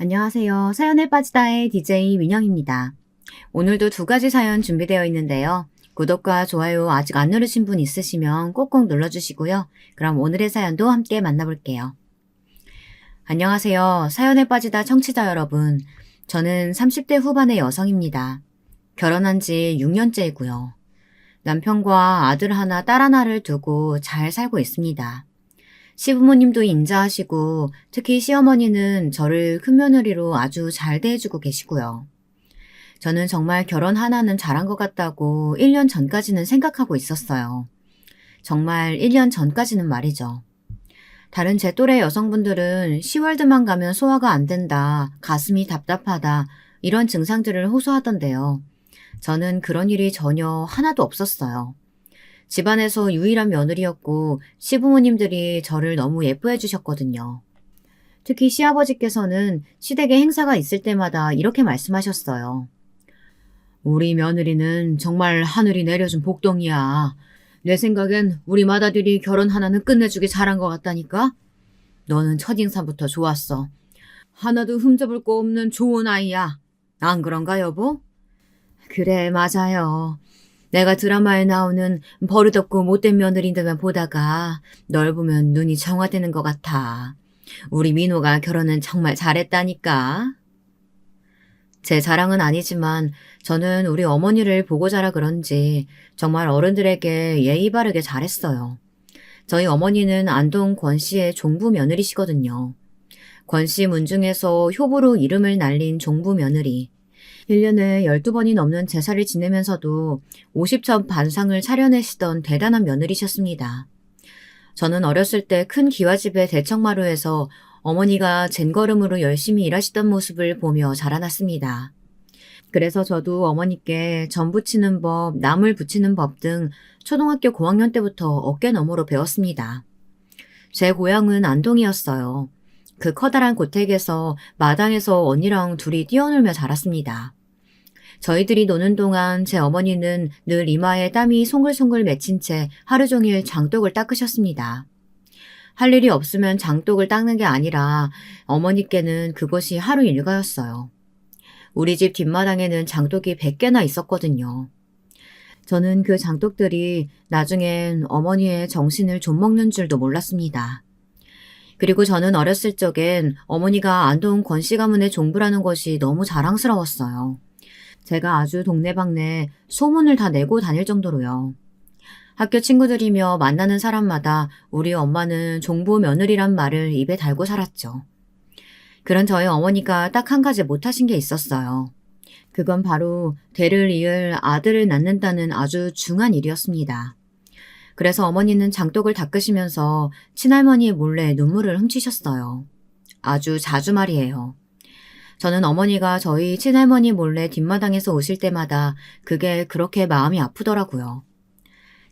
안녕하세요. 사연에 빠지다의 DJ 민영입니다. 오늘도 두 가지 사연 준비되어 있는데요. 구독과 좋아요 아직 안 누르신 분 있으시면 꼭꼭 눌러주시고요. 그럼 오늘의 사연도 함께 만나볼게요. 안녕하세요. 사연에 빠지다 청취자 여러분. 저는 30대 후반의 여성입니다. 결혼한 지 6년째이고요. 남편과 아들 하나, 딸 하나를 두고 잘 살고 있습니다. 시부모님도 인자하시고 특히 시어머니는 저를 큰며느리로 아주 잘 대해주고 계시고요. 저는 정말 결혼 하나는 잘한 것 같다고 1년 전까지는 생각하고 있었어요. 정말 1년 전까지는 말이죠. 다른 제 또래 여성분들은 시월드만 가면 소화가 안 된다, 가슴이 답답하다 이런 증상들을 호소하던데요. 저는 그런 일이 전혀 하나도 없었어요. 집안에서 유일한 며느리였고 시부모님들이 저를 너무 예뻐해 주셨거든요. 특히 시아버지께서는 시댁에 행사가 있을 때마다 이렇게 말씀하셨어요. 우리 며느리는 정말 하늘이 내려준 복덩이야. 내 생각엔 우리 맏아들이 결혼 하나는 끝내주기 잘한 것 같다니까? 너는 첫인상부터 좋았어. 하나도 흠잡을 거 없는 좋은 아이야. 안 그런가 여보? 그래 맞아요. 내가 드라마에 나오는 버릇없고 못된 며느리들만 보다가 널 보면 눈이 정화되는 것 같아. 우리 민호가 결혼은 정말 잘했다니까. 제 자랑은 아니지만 저는 우리 어머니를 보고 자라 그런지 정말 어른들에게 예의 바르게 잘했어요. 저희 어머니는 안동 권씨의 종부 며느리시거든요. 권씨 문중에서 효부로 이름을 날린 종부 며느리. 1년에 12번이 넘는 제사를 지내면서도 50첩 반상을 차려내시던 대단한 며느리셨습니다. 저는 어렸을 때 큰 기와집의 대청마루에서 어머니가 젠걸음으로 열심히 일하시던 모습을 보며 자라났습니다. 그래서 저도 어머니께 전 부치는 법, 나물 부치는 법 등 초등학교 고학년 때부터 어깨너머로 배웠습니다. 제 고향은 안동이었어요. 그 커다란 고택에서 마당에서 언니랑 둘이 뛰어놀며 자랐습니다. 저희들이 노는 동안 제 어머니는 늘 이마에 땀이 송글송글 맺힌 채 하루 종일 장독을 닦으셨습니다. 할 일이 없으면 장독을 닦는 게 아니라 어머니께는 그것이 하루 일과였어요. 우리 집 뒷마당에는 장독이 100개나 있었거든요. 저는 그 장독들이 나중엔 어머니의 정신을 좀먹는 줄도 몰랐습니다. 그리고 저는 어렸을 적엔 어머니가 안동 권씨 가문의 종부라는 것이 너무 자랑스러웠어요. 제가 아주 동네방네 소문을 다 내고 다닐 정도로요. 학교 친구들이며 만나는 사람마다 우리 엄마는 종부 며느리란 말을 입에 달고 살았죠. 그런 저희 어머니가 딱 한 가지 못하신 게 있었어요. 그건 바로 대를 이을 아들을 낳는다는 아주 중한 일이었습니다. 그래서 어머니는 장독을 닦으시면서 친할머니 몰래 눈물을 훔치셨어요. 아주 자주 말이에요. 저는 어머니가 저희 친할머니 몰래 뒷마당에서 오실 때마다 그게 그렇게 마음이 아프더라고요.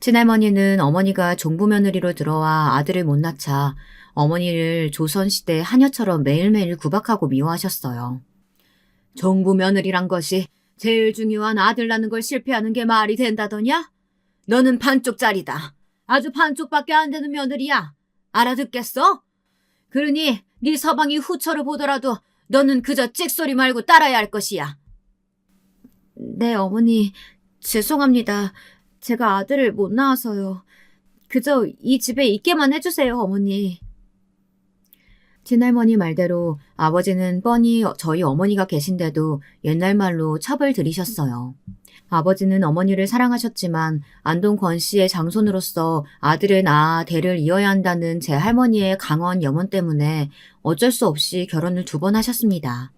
친할머니는 어머니가 종부며느리로 들어와 아들을 못 낳자 어머니를 조선시대 하녀처럼 매일매일 구박하고 미워하셨어요. 종부며느리란 것이 제일 중요한 아들 낳는 걸 실패하는 게 말이 된다더냐? 너는 반쪽짜리다. 아주 반쪽밖에 안 되는 며느리야. 알아듣겠어? 그러니 네 서방이 후처를 보더라도 너는 그저 찍소리 말고 따라야 할 것이야. 네, 어머니. 죄송합니다. 제가 아들을 못 낳아서요. 그저 이 집에 있게만 해주세요, 어머니. 친할머니 말대로 아버지는 뻔히 저희 어머니가 계신데도 옛날 말로 첩을 들이셨어요. 아버지는 어머니를 사랑하셨지만 안동 권씨의 장손으로서 아들을 낳아 대를 이어야 한다는 제 할머니의 강원 염원 때문에 어쩔 수 없이 결혼을 2번 하셨습니다.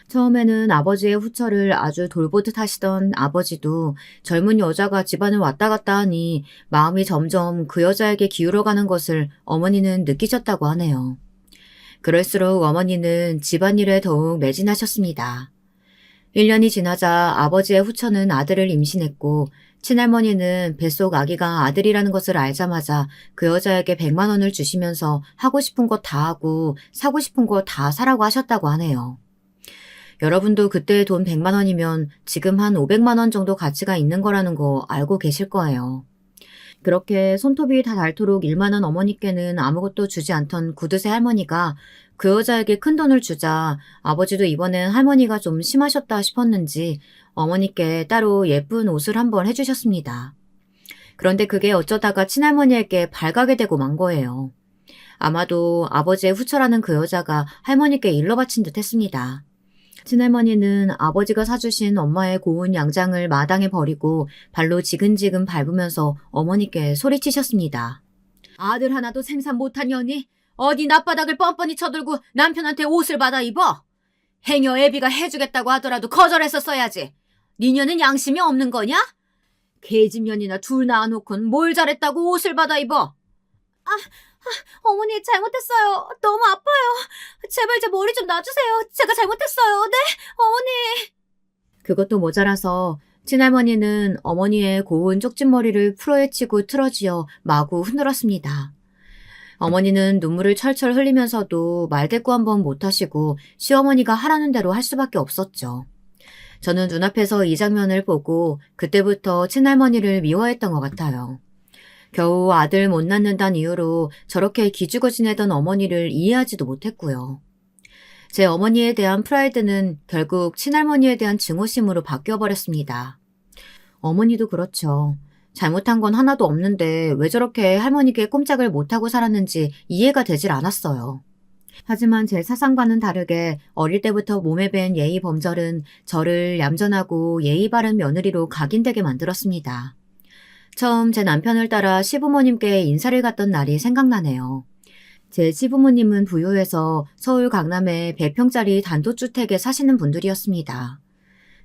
처음에는 아버지의 후처를 아주 돌보듯 하시던 아버지도 젊은 여자가 집안을 왔다 갔다 하니 마음이 점점 그 여자에게 기울어가는 것을 어머니는 느끼셨다고 하네요. 그럴수록 어머니는 집안일에 더욱 매진하셨습니다. 1년이 지나자 아버지의 후처는 아들을 임신했고 친할머니는 뱃속 아기가 아들이라는 것을 알자마자 그 여자에게 100만 원을 주시면서 하고 싶은 거 다 하고 사고 싶은 거 다 사라고 하셨다고 하네요. 여러분도 그때 돈 100만 원이면 지금 한 500만 원 정도 가치가 있는 거라는 거 알고 계실 거예요. 그렇게 손톱이 다 닳도록 일만한 어머니께는 아무것도 주지 않던 구두쇠 할머니가 그 여자에게 큰돈을 주자 아버지도 이번엔 할머니가 좀 심하셨다 싶었는지 어머니께 따로 예쁜 옷을 한번 해주셨습니다. 그런데 그게 어쩌다가 친할머니에게 발각이 되고 만 거예요. 아마도 아버지의 후처라는 그 여자가 할머니께 일러 바친 듯 했습니다. 친할머니는 아버지가 사주신 엄마의 고운 양장을 마당에 버리고 발로 지근지근 밟으면서 어머니께 소리치셨습니다. 아들 하나도 생산 못한 년이 어디 낮바닥을 뻔뻔히 쳐들고 남편한테 옷을 받아 입어? 행여 애비가 해주겠다고 하더라도 거절했었어야지. 니년은 양심이 없는 거냐? 계집년이나 둘 낳아놓고는 뭘 잘했다고 옷을 받아 입어? 어머니, 잘못했어요. 너무 아파요. 제발 제 머리 좀 놔주세요. 제가 잘못했어요. 네, 어머니. 그것도 모자라서 친할머니는 어머니의 고운 쪽진머리를 풀어헤치고 틀어쥐어 마구 흔들었습니다. 어머니는 눈물을 철철 흘리면서도 말대꾸 한번 못하시고 시어머니가 하라는 대로 할 수밖에 없었죠. 저는 눈앞에서 이 장면을 보고 그때부터 친할머니를 미워했던 것 같아요. 겨우 아들 못 낳는다는 이유로 저렇게 기죽어 지내던 어머니를 이해하지도 못했고요. 제 어머니에 대한 프라이드는 결국 친할머니에 대한 증오심으로 바뀌어버렸습니다. 어머니도 그렇죠. 잘못한 건 하나도 없는데 왜 저렇게 할머니께 꼼짝을 못하고 살았는지 이해가 되질 않았어요. 하지만 제 사상과는 다르게 어릴 때부터 몸에 밴 예의 범절은 저를 얌전하고 예의 바른 며느리로 각인되게 만들었습니다. 처음 제 남편을 따라 시부모님께 인사를 갔던 날이 생각나네요. 제 시부모님은 부유해서 서울 강남의 100평짜리 단독주택에 사시는 분들이었습니다.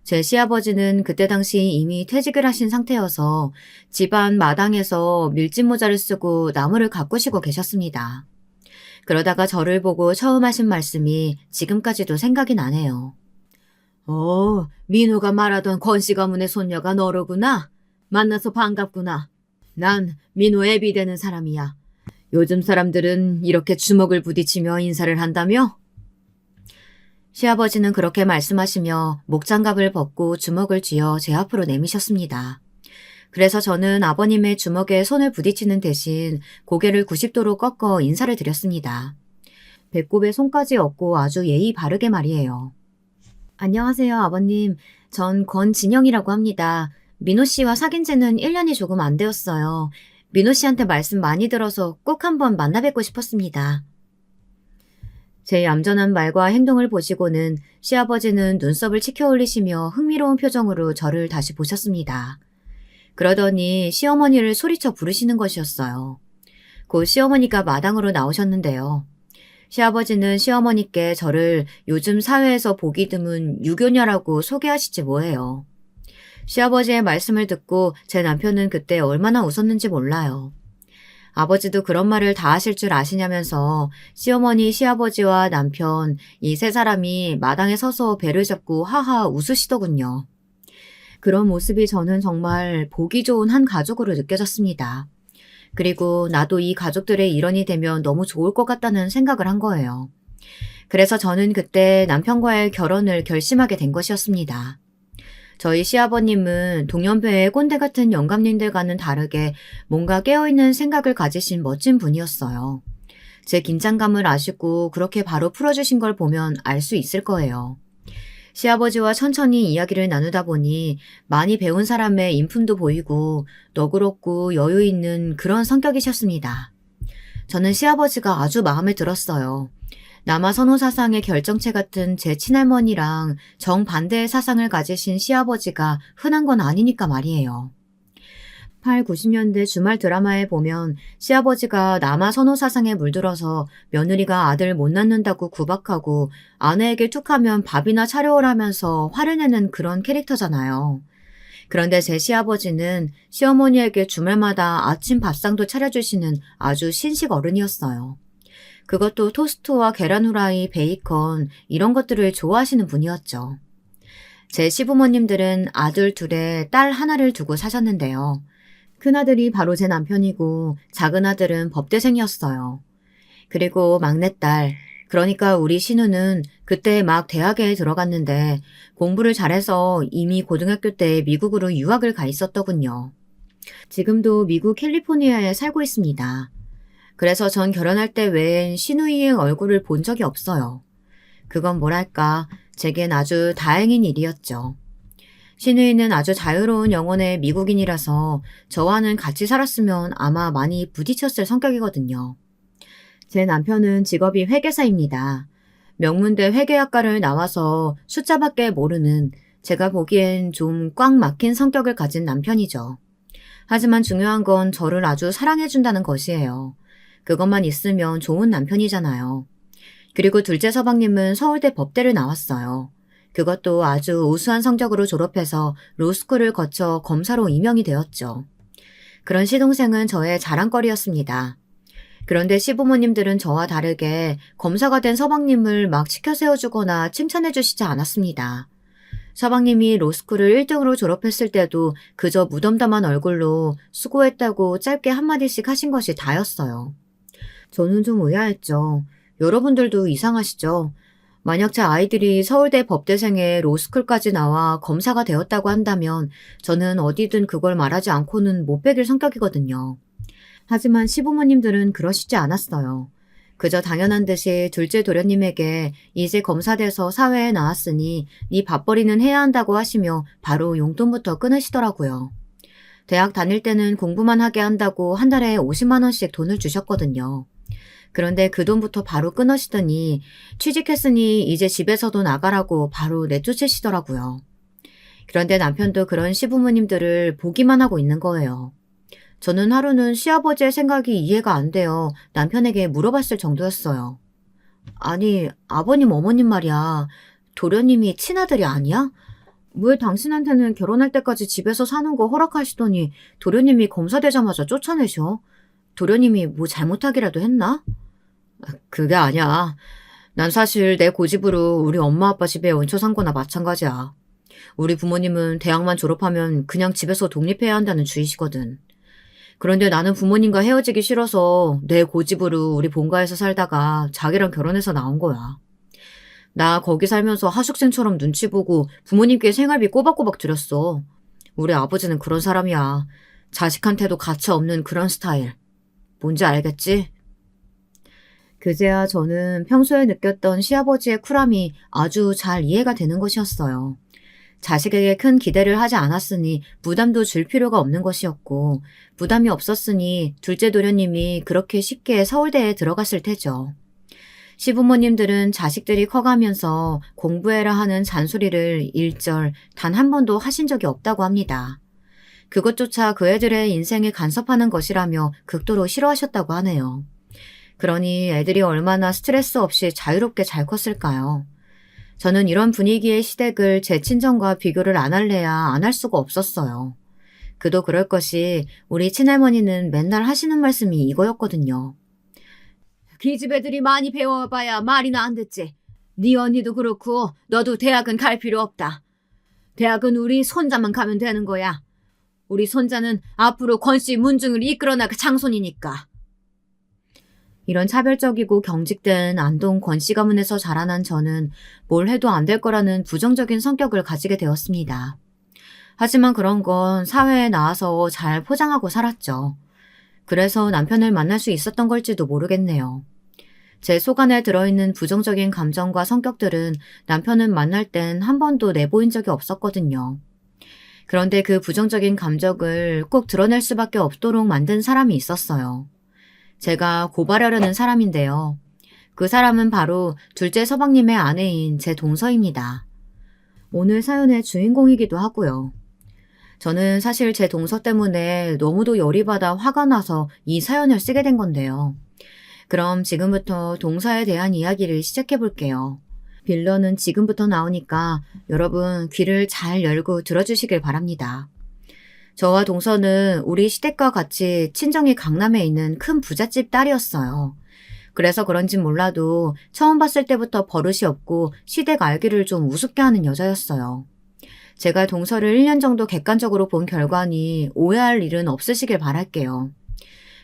제 시아버지는 그때 당시 이미 퇴직을 하신 상태여서 집안 마당에서 밀짚 모자를 쓰고 나무를 가꾸시고 계셨습니다. 그러다가 저를 보고 처음 하신 말씀이 지금까지도 생각이 나네요. 민호가 말하던 권씨 가문의 손녀가 너로구나. 만나서 반갑구나. 난 민호 애비 되는 사람이야. 요즘 사람들은 이렇게 주먹을 부딪히며 인사를 한다며? 시아버지는 그렇게 말씀하시며 목장갑을 벗고 주먹을 쥐어 제 앞으로 내미셨습니다. 그래서 저는 아버님의 주먹에 손을 부딪히는 대신 고개를 90도로 꺾어 인사를 드렸습니다. 배꼽에 손까지 얹고 아주 예의 바르게 말이에요. 안녕하세요, 아버님. 전 권진영이라고 합니다. 민호 씨와 사귄 지는 1년이 조금 안 되었어요. 민호 씨한테 말씀 많이 들어서 꼭 한번 만나 뵙고 싶었습니다. 제 얌전한 말과 행동을 보시고는 시아버지는 눈썹을 치켜 올리시며 흥미로운 표정으로 저를 다시 보셨습니다. 그러더니 시어머니를 소리쳐 부르시는 것이었어요. 곧 시어머니가 마당으로 나오셨는데요. 시아버지는 시어머니께 저를 요즘 사회에서 보기 드문 유교녀라고 소개하시지 뭐예요. 시아버지의 말씀을 듣고 제 남편은 그때 얼마나 웃었는지 몰라요. 아버지도 그런 말을 다 하실 줄 아시냐면서 시어머니, 시아버지와 남편 이 세 사람이 마당에 서서 배를 잡고 하하 웃으시더군요. 그런 모습이 저는 정말 보기 좋은 한 가족으로 느껴졌습니다. 그리고 나도 이 가족들의 일원이 되면 너무 좋을 것 같다는 생각을 한 거예요. 그래서 저는 그때 남편과의 결혼을 결심하게 된 것이었습니다. 저희 시아버님은 동년배의 꼰대 같은 영감님들과는 다르게 뭔가 깨어있는 생각을 가지신 멋진 분이었어요. 제 긴장감을 아시고 그렇게 바로 풀어주신 걸 보면 알 수 있을 거예요. 시아버지와 천천히 이야기를 나누다 보니 많이 배운 사람의 인품도 보이고 너그럽고 여유 있는 그런 성격이셨습니다. 저는 시아버지가 아주 마음에 들었어요. 남아 선호 사상의 결정체 같은 제 친할머니랑 정반대의 사상을 가지신 시아버지가 흔한 건 아니니까 말이에요. 8, 90년대 주말 드라마에 보면 시아버지가 남아 선호 사상에 물들어서 며느리가 아들 못 낳는다고 구박하고 아내에게 툭하면 밥이나 차려오라면서 화를 내는 그런 캐릭터잖아요. 그런데 제 시아버지는 시어머니에게 주말마다 아침 밥상도 차려주시는 아주 신식 어른이었어요. 그것도 토스트와 계란 후라이, 베이컨 이런 것들을 좋아하시는 분이었죠. 제 시부모님들은 아들 둘에 딸 하나를 두고 사셨는데요. 큰아들이 바로 제 남편이고 작은 아들은 법대생이었어요. 그리고 막내딸, 그러니까 우리 신우는 그때 막 대학에 들어갔는데 공부를 잘해서 이미 고등학교 때 미국으로 유학을 가 있었더군요. 지금도 미국 캘리포니아에 살고 있습니다. 그래서 전 결혼할 때 외엔 시누이의 얼굴을 본 적이 없어요. 그건 뭐랄까, 제겐 아주 다행인 일이었죠. 시누이는 아주 자유로운 영혼의 미국인이라서 저와는 같이 살았으면 아마 많이 부딪혔을 성격이거든요. 제 남편은 직업이 회계사입니다. 명문대 회계학과를 나와서 숫자밖에 모르는 제가 보기엔 좀 꽉 막힌 성격을 가진 남편이죠. 하지만 중요한 건 저를 아주 사랑해준다는 것이에요. 그것만 있으면 좋은 남편이잖아요. 그리고 둘째 서방님은 서울대 법대를 나왔어요. 그것도 아주 우수한 성적으로 졸업해서 로스쿨을 거쳐 검사로 임명이 되었죠. 그런 시동생은 저의 자랑거리였습니다. 그런데 시부모님들은 저와 다르게 검사가 된 서방님을 막 치켜 세워주거나 칭찬해 주시지 않았습니다. 서방님이 로스쿨을 1등으로 졸업했을 때도 그저 무덤덤한 얼굴로 수고했다고 짧게 한마디씩 하신 것이 다였어요. 저는 좀 의아했죠. 여러분들도 이상하시죠? 만약 제 아이들이 서울대 법대생에 로스쿨까지 나와 검사가 되었다고 한다면 저는 어디든 그걸 말하지 않고는 못 베길 성격이거든요. 하지만 시부모님들은 그러시지 않았어요. 그저 당연한 듯이 둘째 도련님에게 이제 검사돼서 사회에 나왔으니 네 밥벌이는 해야 한다고 하시며 바로 용돈부터 끊으시더라고요. 대학 다닐 때는 공부만 하게 한다고 한 달에 50만 원씩 돈을 주셨거든요. 그런데 그 돈부터 바로 끊으시더니 취직했으니 이제 집에서도 나가라고 바로 내쫓으시더라고요. 그런데 남편도 그런 시부모님들을 보기만 하고 있는 거예요. 저는 하루는 시아버지의 생각이 이해가 안 돼요. 남편에게 물어봤을 정도였어요. 아니, 아버님 어머님 말이야. 도련님이 친아들이 아니야? 왜 당신한테는 결혼할 때까지 집에서 사는 거 허락하시더니 도련님이 검사되자마자 쫓아내셔? 도련님이 뭐 잘못하기라도 했나? 그게 아니야. 난 사실 내 고집으로 우리 엄마 아빠 집에 얹혀 산 거나 마찬가지야. 우리 부모님은 대학만 졸업하면 그냥 집에서 독립해야 한다는 주의시거든. 그런데 나는 부모님과 헤어지기 싫어서 내 고집으로 우리 본가에서 살다가 자기랑 결혼해서 나온 거야. 나 거기 살면서 하숙생처럼 눈치 보고 부모님께 생활비 꼬박꼬박 드렸어. 우리 아버지는 그런 사람이야. 자식한테도 가차 없는 그런 스타일. 뭔지 알겠지? 그제야 저는 평소에 느꼈던 시아버지의 쿨함이 아주 잘 이해가 되는 것이었어요. 자식에게 큰 기대를 하지 않았으니 부담도 줄 필요가 없는 것이었고 부담이 없었으니 둘째 도련님이 그렇게 쉽게 서울대에 들어갔을 테죠. 시부모님들은 자식들이 커가면서 공부해라 하는 잔소리를 일절 단 한 번도 하신 적이 없다고 합니다. 그것조차 그 애들의 인생에 간섭하는 것이라며 극도로 싫어하셨다고 하네요. 그러니 애들이 얼마나 스트레스 없이 자유롭게 잘 컸을까요? 저는 이런 분위기의 시댁을 제 친정과 비교를 안 할래야 안 할 수가 없었어요. 그도 그럴 것이 우리 친할머니는 맨날 하시는 말씀이 이거였거든요. 기집 애들이 많이 배워봐야 말이나 안 듣지. 네 언니도 그렇고 너도 대학은 갈 필요 없다. 대학은 우리 손자만 가면 되는 거야. 우리 손자는 앞으로 권씨 문중을 이끌어나갈 장손이니까. 이런 차별적이고 경직된 안동 권씨 가문에서 자라난 저는 뭘 해도 안 될 거라는 부정적인 성격을 가지게 되었습니다. 하지만 그런 건 사회에 나와서 잘 포장하고 살았죠. 그래서 남편을 만날 수 있었던 걸지도 모르겠네요. 제 속안에 들어있는 부정적인 감정과 성격들은 남편을 만날 땐 한 번도 내보인 적이 없었거든요. 그런데 그 부정적인 감정을 꼭 드러낼 수밖에 없도록 만든 사람이 있었어요. 제가 고발하려는 사람인데요. 그 사람은 바로 둘째 서방님의 아내인 제 동서입니다. 오늘 사연의 주인공이기도 하고요. 저는 사실 제 동서 때문에 너무도 열이 받아 화가 나서 이 사연을 쓰게 된 건데요. 그럼 지금부터 동서에 대한 이야기를 시작해 볼게요. 빌런은 지금부터 나오니까 여러분 귀를 잘 열고 들어주시길 바랍니다. 저와 동서는 우리 시댁과 같이 친정이 강남에 있는 큰 부잣집 딸이었어요. 그래서 그런진 몰라도 처음 봤을 때부터 버릇이 없고 시댁 알기를 좀 우습게 하는 여자였어요. 제가 동서를 1년 정도 객관적으로 본 결과니 오해할 일은 없으시길 바랄게요.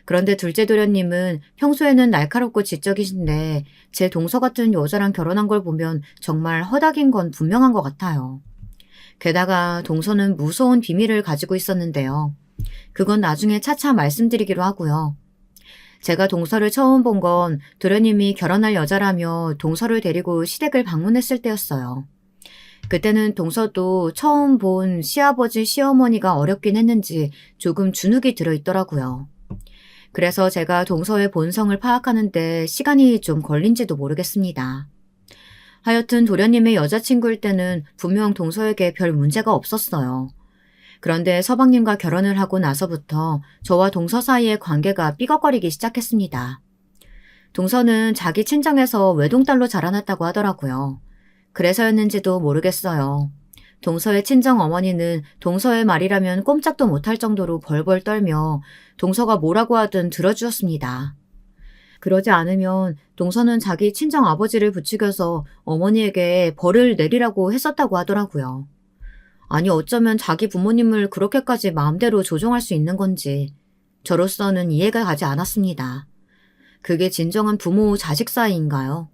그런데 둘째 도련님은 평소에는 날카롭고 지적이신데 제 동서 같은 여자랑 결혼한 걸 보면 정말 허닥인 건 분명한 것 같아요. 게다가 동서는 무서운 비밀을 가지고 있었는데요. 그건 나중에 차차 말씀드리기로 하고요. 제가 동서를 처음 본 건 도련님이 결혼할 여자라며 동서를 데리고 시댁을 방문했을 때였어요. 그때는 동서도 처음 본 시아버지, 시어머니가 어렵긴 했는지 조금 주눅이 들어있더라고요. 그래서 제가 동서의 본성을 파악하는데 시간이 좀 걸린지도 모르겠습니다. 하여튼 도련님의 여자친구일 때는 분명 동서에게 별 문제가 없었어요. 그런데 서방님과 결혼을 하고 나서부터 저와 동서 사이의 관계가 삐걱거리기 시작했습니다. 동서는 자기 친정에서 외동딸로 자라났다고 하더라고요. 그래서였는지도 모르겠어요. 동서의 친정 어머니는 동서의 말이라면 꼼짝도 못할 정도로 벌벌 떨며 동서가 뭐라고 하든 들어주었습니다. 그러지 않으면 동서는 자기 친정 아버지를 부추겨서 어머니에게 벌을 내리라고 했었다고 하더라고요. 아니 어쩌면 자기 부모님을 그렇게까지 마음대로 조종할 수 있는 건지 저로서는 이해가 가지 않았습니다. 그게 진정한 부모 자식 사이인가요?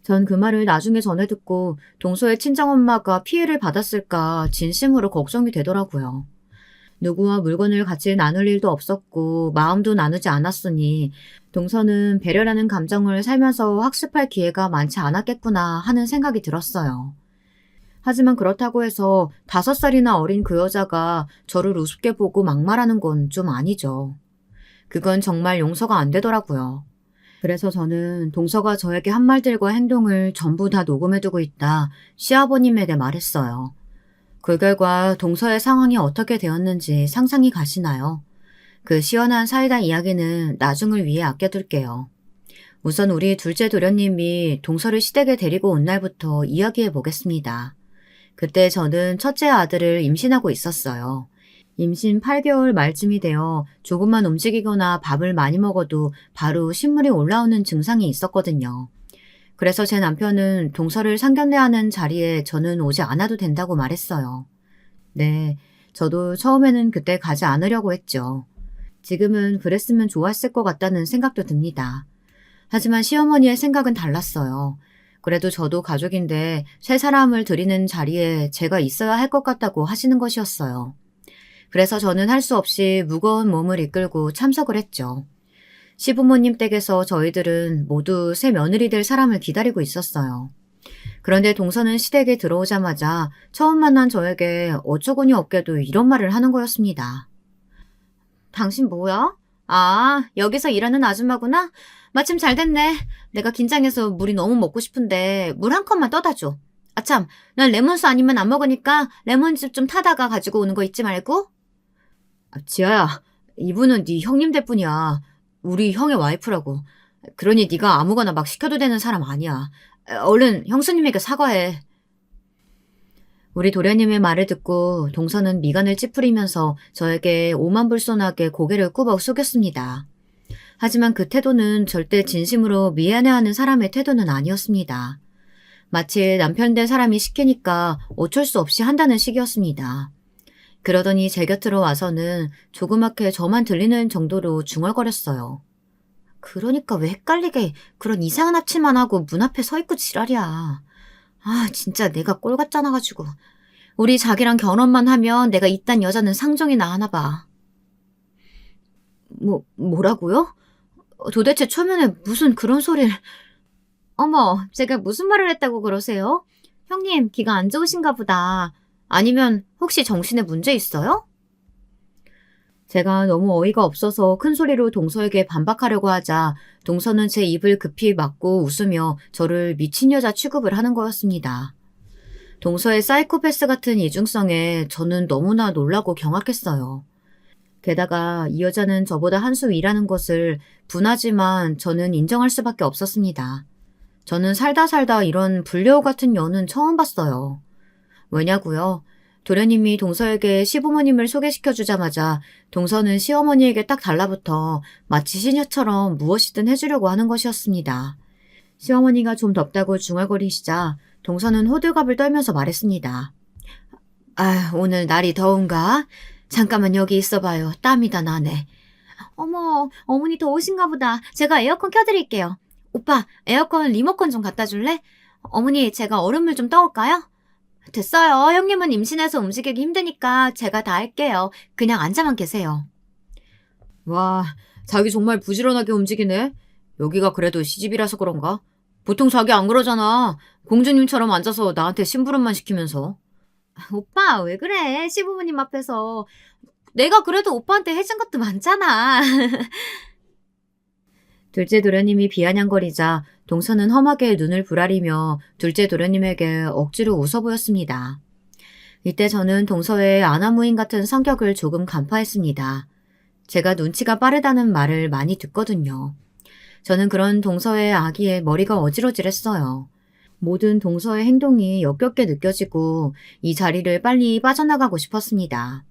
전 그 말을 나중에 전해 듣고 동서의 친정엄마가 피해를 받았을까 진심으로 걱정이 되더라고요. 누구와 물건을 같이 나눌 일도 없었고 마음도 나누지 않았으니 동서는 배려라는 감정을 살면서 학습할 기회가 많지 않았겠구나 하는 생각이 들었어요. 하지만 그렇다고 해서 5살이나 어린 그 여자가 저를 우습게 보고 막말하는 건 좀 아니죠. 그건 정말 용서가 안 되더라고요. 그래서 저는 동서가 저에게 한 말들과 행동을 전부 다 녹음해두고 있다 시아버님에게 말했어요. 그 결과 동서의 상황이 어떻게 되었는지 상상이 가시나요? 그 시원한 사이다 이야기는 나중을 위해 아껴둘게요. 우선 우리 둘째 도련님이 동서를 시댁에 데리고 온 날부터 이야기해 보겠습니다. 그때 저는 첫째 아들을 임신하고 있었어요. 임신 8개월 말쯤이 되어 조금만 움직이거나 밥을 많이 먹어도 바로 신물이 올라오는 증상이 있었거든요. 그래서 제 남편은 동서를 상견례하는 자리에 저는 오지 않아도 된다고 말했어요. 네, 저도 처음에는 그때 가지 않으려고 했죠. 지금은 그랬으면 좋았을 것 같다는 생각도 듭니다. 하지만 시어머니의 생각은 달랐어요. 그래도 저도 가족인데 새 사람을 들이는 자리에 제가 있어야 할 것 같다고 하시는 것이었어요. 그래서 저는 할 수 없이 무거운 몸을 이끌고 참석을 했죠. 시부모님 댁에서 저희들은 모두 새 며느리 될 사람을 기다리고 있었어요. 그런데 동서는 시댁에 들어오자마자 처음 만난 저에게 어처구니 없게도 이런 말을 하는 거였습니다. 당신 뭐야? 아, 여기서 일하는 아줌마구나? 마침 잘 됐네. 내가 긴장해서 물이 너무 먹고 싶은데 물 한 컵만 떠다 줘. 아참, 난 레몬수 아니면 안 먹으니까 레몬즙 좀 타다가 가지고 오는 거 잊지 말고. 지아야, 이분은 네 형님 될 뿐이야. 우리 형의 와이프라고. 그러니 네가 아무거나 막 시켜도 되는 사람 아니야. 얼른 형수님에게 사과해. 우리 도련님의 말을 듣고 동서는 미간을 찌푸리면서 저에게 오만불손하게 고개를 꾸벅 숙였습니다. 하지만 그 태도는 절대 진심으로 미안해하는 사람의 태도는 아니었습니다. 마치 남편 된 사람이 시키니까 어쩔 수 없이 한다는 식이었습니다. 그러더니 제 곁으로 와서는 조그맣게 저만 들리는 정도로 중얼거렸어요. 그러니까 왜 헷갈리게 그런 이상한 앞치만 하고 문 앞에 서 있고 지랄이야. 아, 진짜 내가 꼴 같잖아 가지고. 우리 자기랑 결혼만 하면 내가 이딴 여자는 상종이나 하나 봐. 뭐라고요? 도대체 초면에 무슨 그런 소리를... 어머, 제가 무슨 말을 했다고 그러세요? 형님, 기가 안 좋으신가 보다. 아니면 혹시 정신에 문제 있어요? 제가 너무 어이가 없어서 큰 소리로 동서에게 반박하려고 하자 동서는 제 입을 급히 막고 웃으며 저를 미친 여자 취급을 하는 거였습니다. 동서의 사이코패스 같은 이중성에 저는 너무나 놀라고 경악했어요. 게다가 이 여자는 저보다 한 수 위라는 것을 분하지만 저는 인정할 수밖에 없었습니다. 저는 살다 이런 불려우 같은 여는 처음 봤어요. 왜냐고요? 도련님이 동서에게 시부모님을 소개시켜주자마자 동서는 시어머니에게 딱 달라붙어 마치 시녀처럼 무엇이든 해주려고 하는 것이었습니다. 시어머니가 좀 덥다고 중얼거리시자 동서는 호들갑을 떨면서 말했습니다. 아, 오늘 날이 더운가? 잠깐만 여기 있어봐요. 땀이 다 나네. 어머, 어머니 더우신가 보다. 제가 에어컨 켜드릴게요. 오빠, 에어컨 리모컨 좀 갖다 줄래? 어머니, 제가 얼음물 좀 떠올까요? 됐어요. 형님은 임신해서 움직이기 힘드니까 제가 다 할게요. 그냥 앉아만 계세요. 와, 자기 정말 부지런하게 움직이네. 여기가 그래도 시집이라서 그런가? 보통 자기 안 그러잖아. 공주님처럼 앉아서 나한테 심부름만 시키면서. 오빠, 왜 그래? 시부모님 앞에서. 내가 그래도 오빠한테 해준 것도 많잖아. 둘째 도련님이 비아냥거리자 동서는 험하게 눈을 부라리며 둘째 도련님에게 억지로 웃어 보였습니다. 이때 저는 동서의 아나무인 같은 성격을 조금 간파했습니다. 제가 눈치가 빠르다는 말을 많이 듣거든요. 저는 그런 동서의 아기에 머리가 어지러질했어요. 모든 동서의 행동이 역겹게 느껴지고 이 자리를 빨리 빠져나가고 싶었습니다.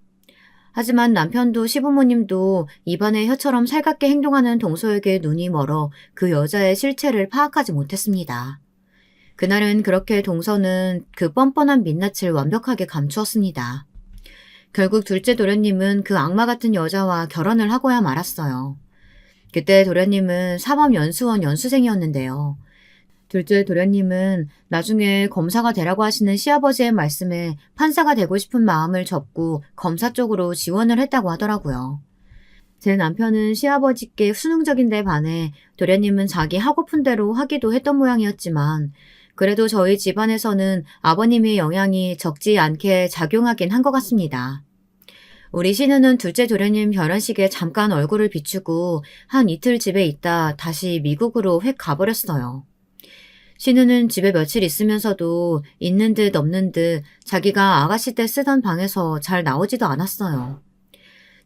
하지만 남편도 시부모님도 입안의 혀처럼 살갑게 행동하는 동서에게 눈이 멀어 그 여자의 실체를 파악하지 못했습니다. 그날은 그렇게 동서는 그 뻔뻔한 민낯을 완벽하게 감추었습니다. 결국 둘째 도련님은 그 악마 같은 여자와 결혼을 하고야 말았어요. 그때 도련님은 사법연수원 연수생이었는데요. 둘째 도련님은 나중에 검사가 되라고 하시는 시아버지의 말씀에 판사가 되고 싶은 마음을 접고 검사 쪽으로 지원을 했다고 하더라고요. 제 남편은 시아버지께 수능적인 데 반해 도련님은 자기 하고픈 대로 하기도 했던 모양이었지만 그래도 저희 집안에서는 아버님의 영향이 적지 않게 작용하긴 한 것 같습니다. 우리 신우는 둘째 도련님 결혼식에 잠깐 얼굴을 비추고 한 이틀 집에 있다 다시 미국으로 획 가버렸어요. 신우는 집에 며칠 있으면서도 있는 듯 없는 듯 자기가 아가씨 때 쓰던 방에서 잘 나오지도 않았어요.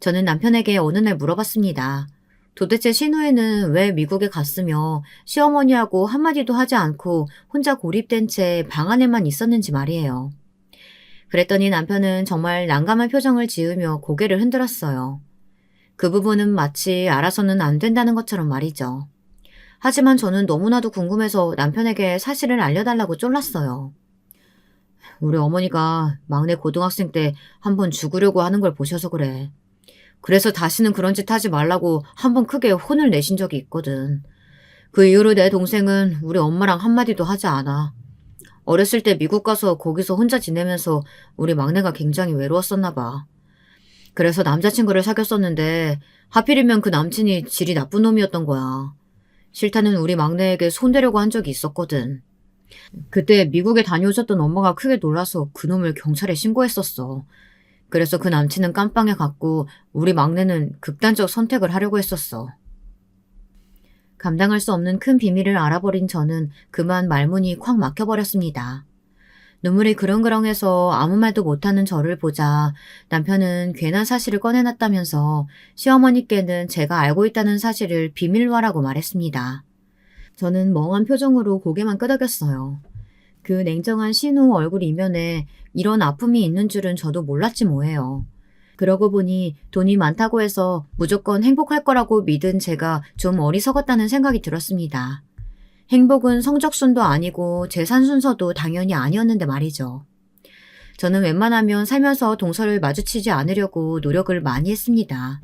저는 남편에게 어느 날 물어봤습니다. 도대체 신우애는 왜 미국에 갔으며 시어머니하고 한마디도 하지 않고 혼자 고립된 채 방 안에만 있었는지 말이에요. 그랬더니 남편은 정말 난감한 표정을 지으며 고개를 흔들었어요. 그 부분은 마치 알아서는 안 된다는 것처럼 말이죠. 하지만 저는 너무나도 궁금해서 남편에게 사실을 알려달라고 쫄랐어요. 우리 어머니가 막내 고등학생 때 한번 죽으려고 하는 걸 보셔서 그래. 그래서 다시는 그런 짓 하지 말라고 한번 크게 혼을 내신 적이 있거든. 그 이후로 내 동생은 우리 엄마랑 한마디도 하지 않아. 어렸을 때 미국 가서 거기서 혼자 지내면서 우리 막내가 굉장히 외로웠었나 봐. 그래서 남자친구를 사귀었었는데 하필이면 그 남친이 질이 나쁜 놈이었던 거야. 싫다는 우리 막내에게 손대려고 한 적이 있었거든. 그때 미국에 다녀오셨던 엄마가 크게 놀라서 그놈을 경찰에 신고했었어. 그래서 그 남친은 깜빵에 갔고 우리 막내는 극단적 선택을 하려고 했었어. 감당할 수 없는 큰 비밀을 알아버린 저는 그만 말문이 콱 막혀버렸습니다. 눈물이 그렁그렁해서 아무 말도 못하는 저를 보자 남편은 괜한 사실을 꺼내놨다면서 시어머니께는 제가 알고 있다는 사실을 비밀화라고 말했습니다. 저는 멍한 표정으로 고개만 끄덕였어요. 그 냉정한 신우 얼굴 이면에 이런 아픔이 있는 줄은 저도 몰랐지 뭐예요. 그러고 보니 돈이 많다고 해서 무조건 행복할 거라고 믿은 제가 좀 어리석었다는 생각이 들었습니다. 행복은 성적순도 아니고 재산 순서도 당연히 아니었는데 말이죠. 저는 웬만하면 살면서 동서를 마주치지 않으려고 노력을 많이 했습니다.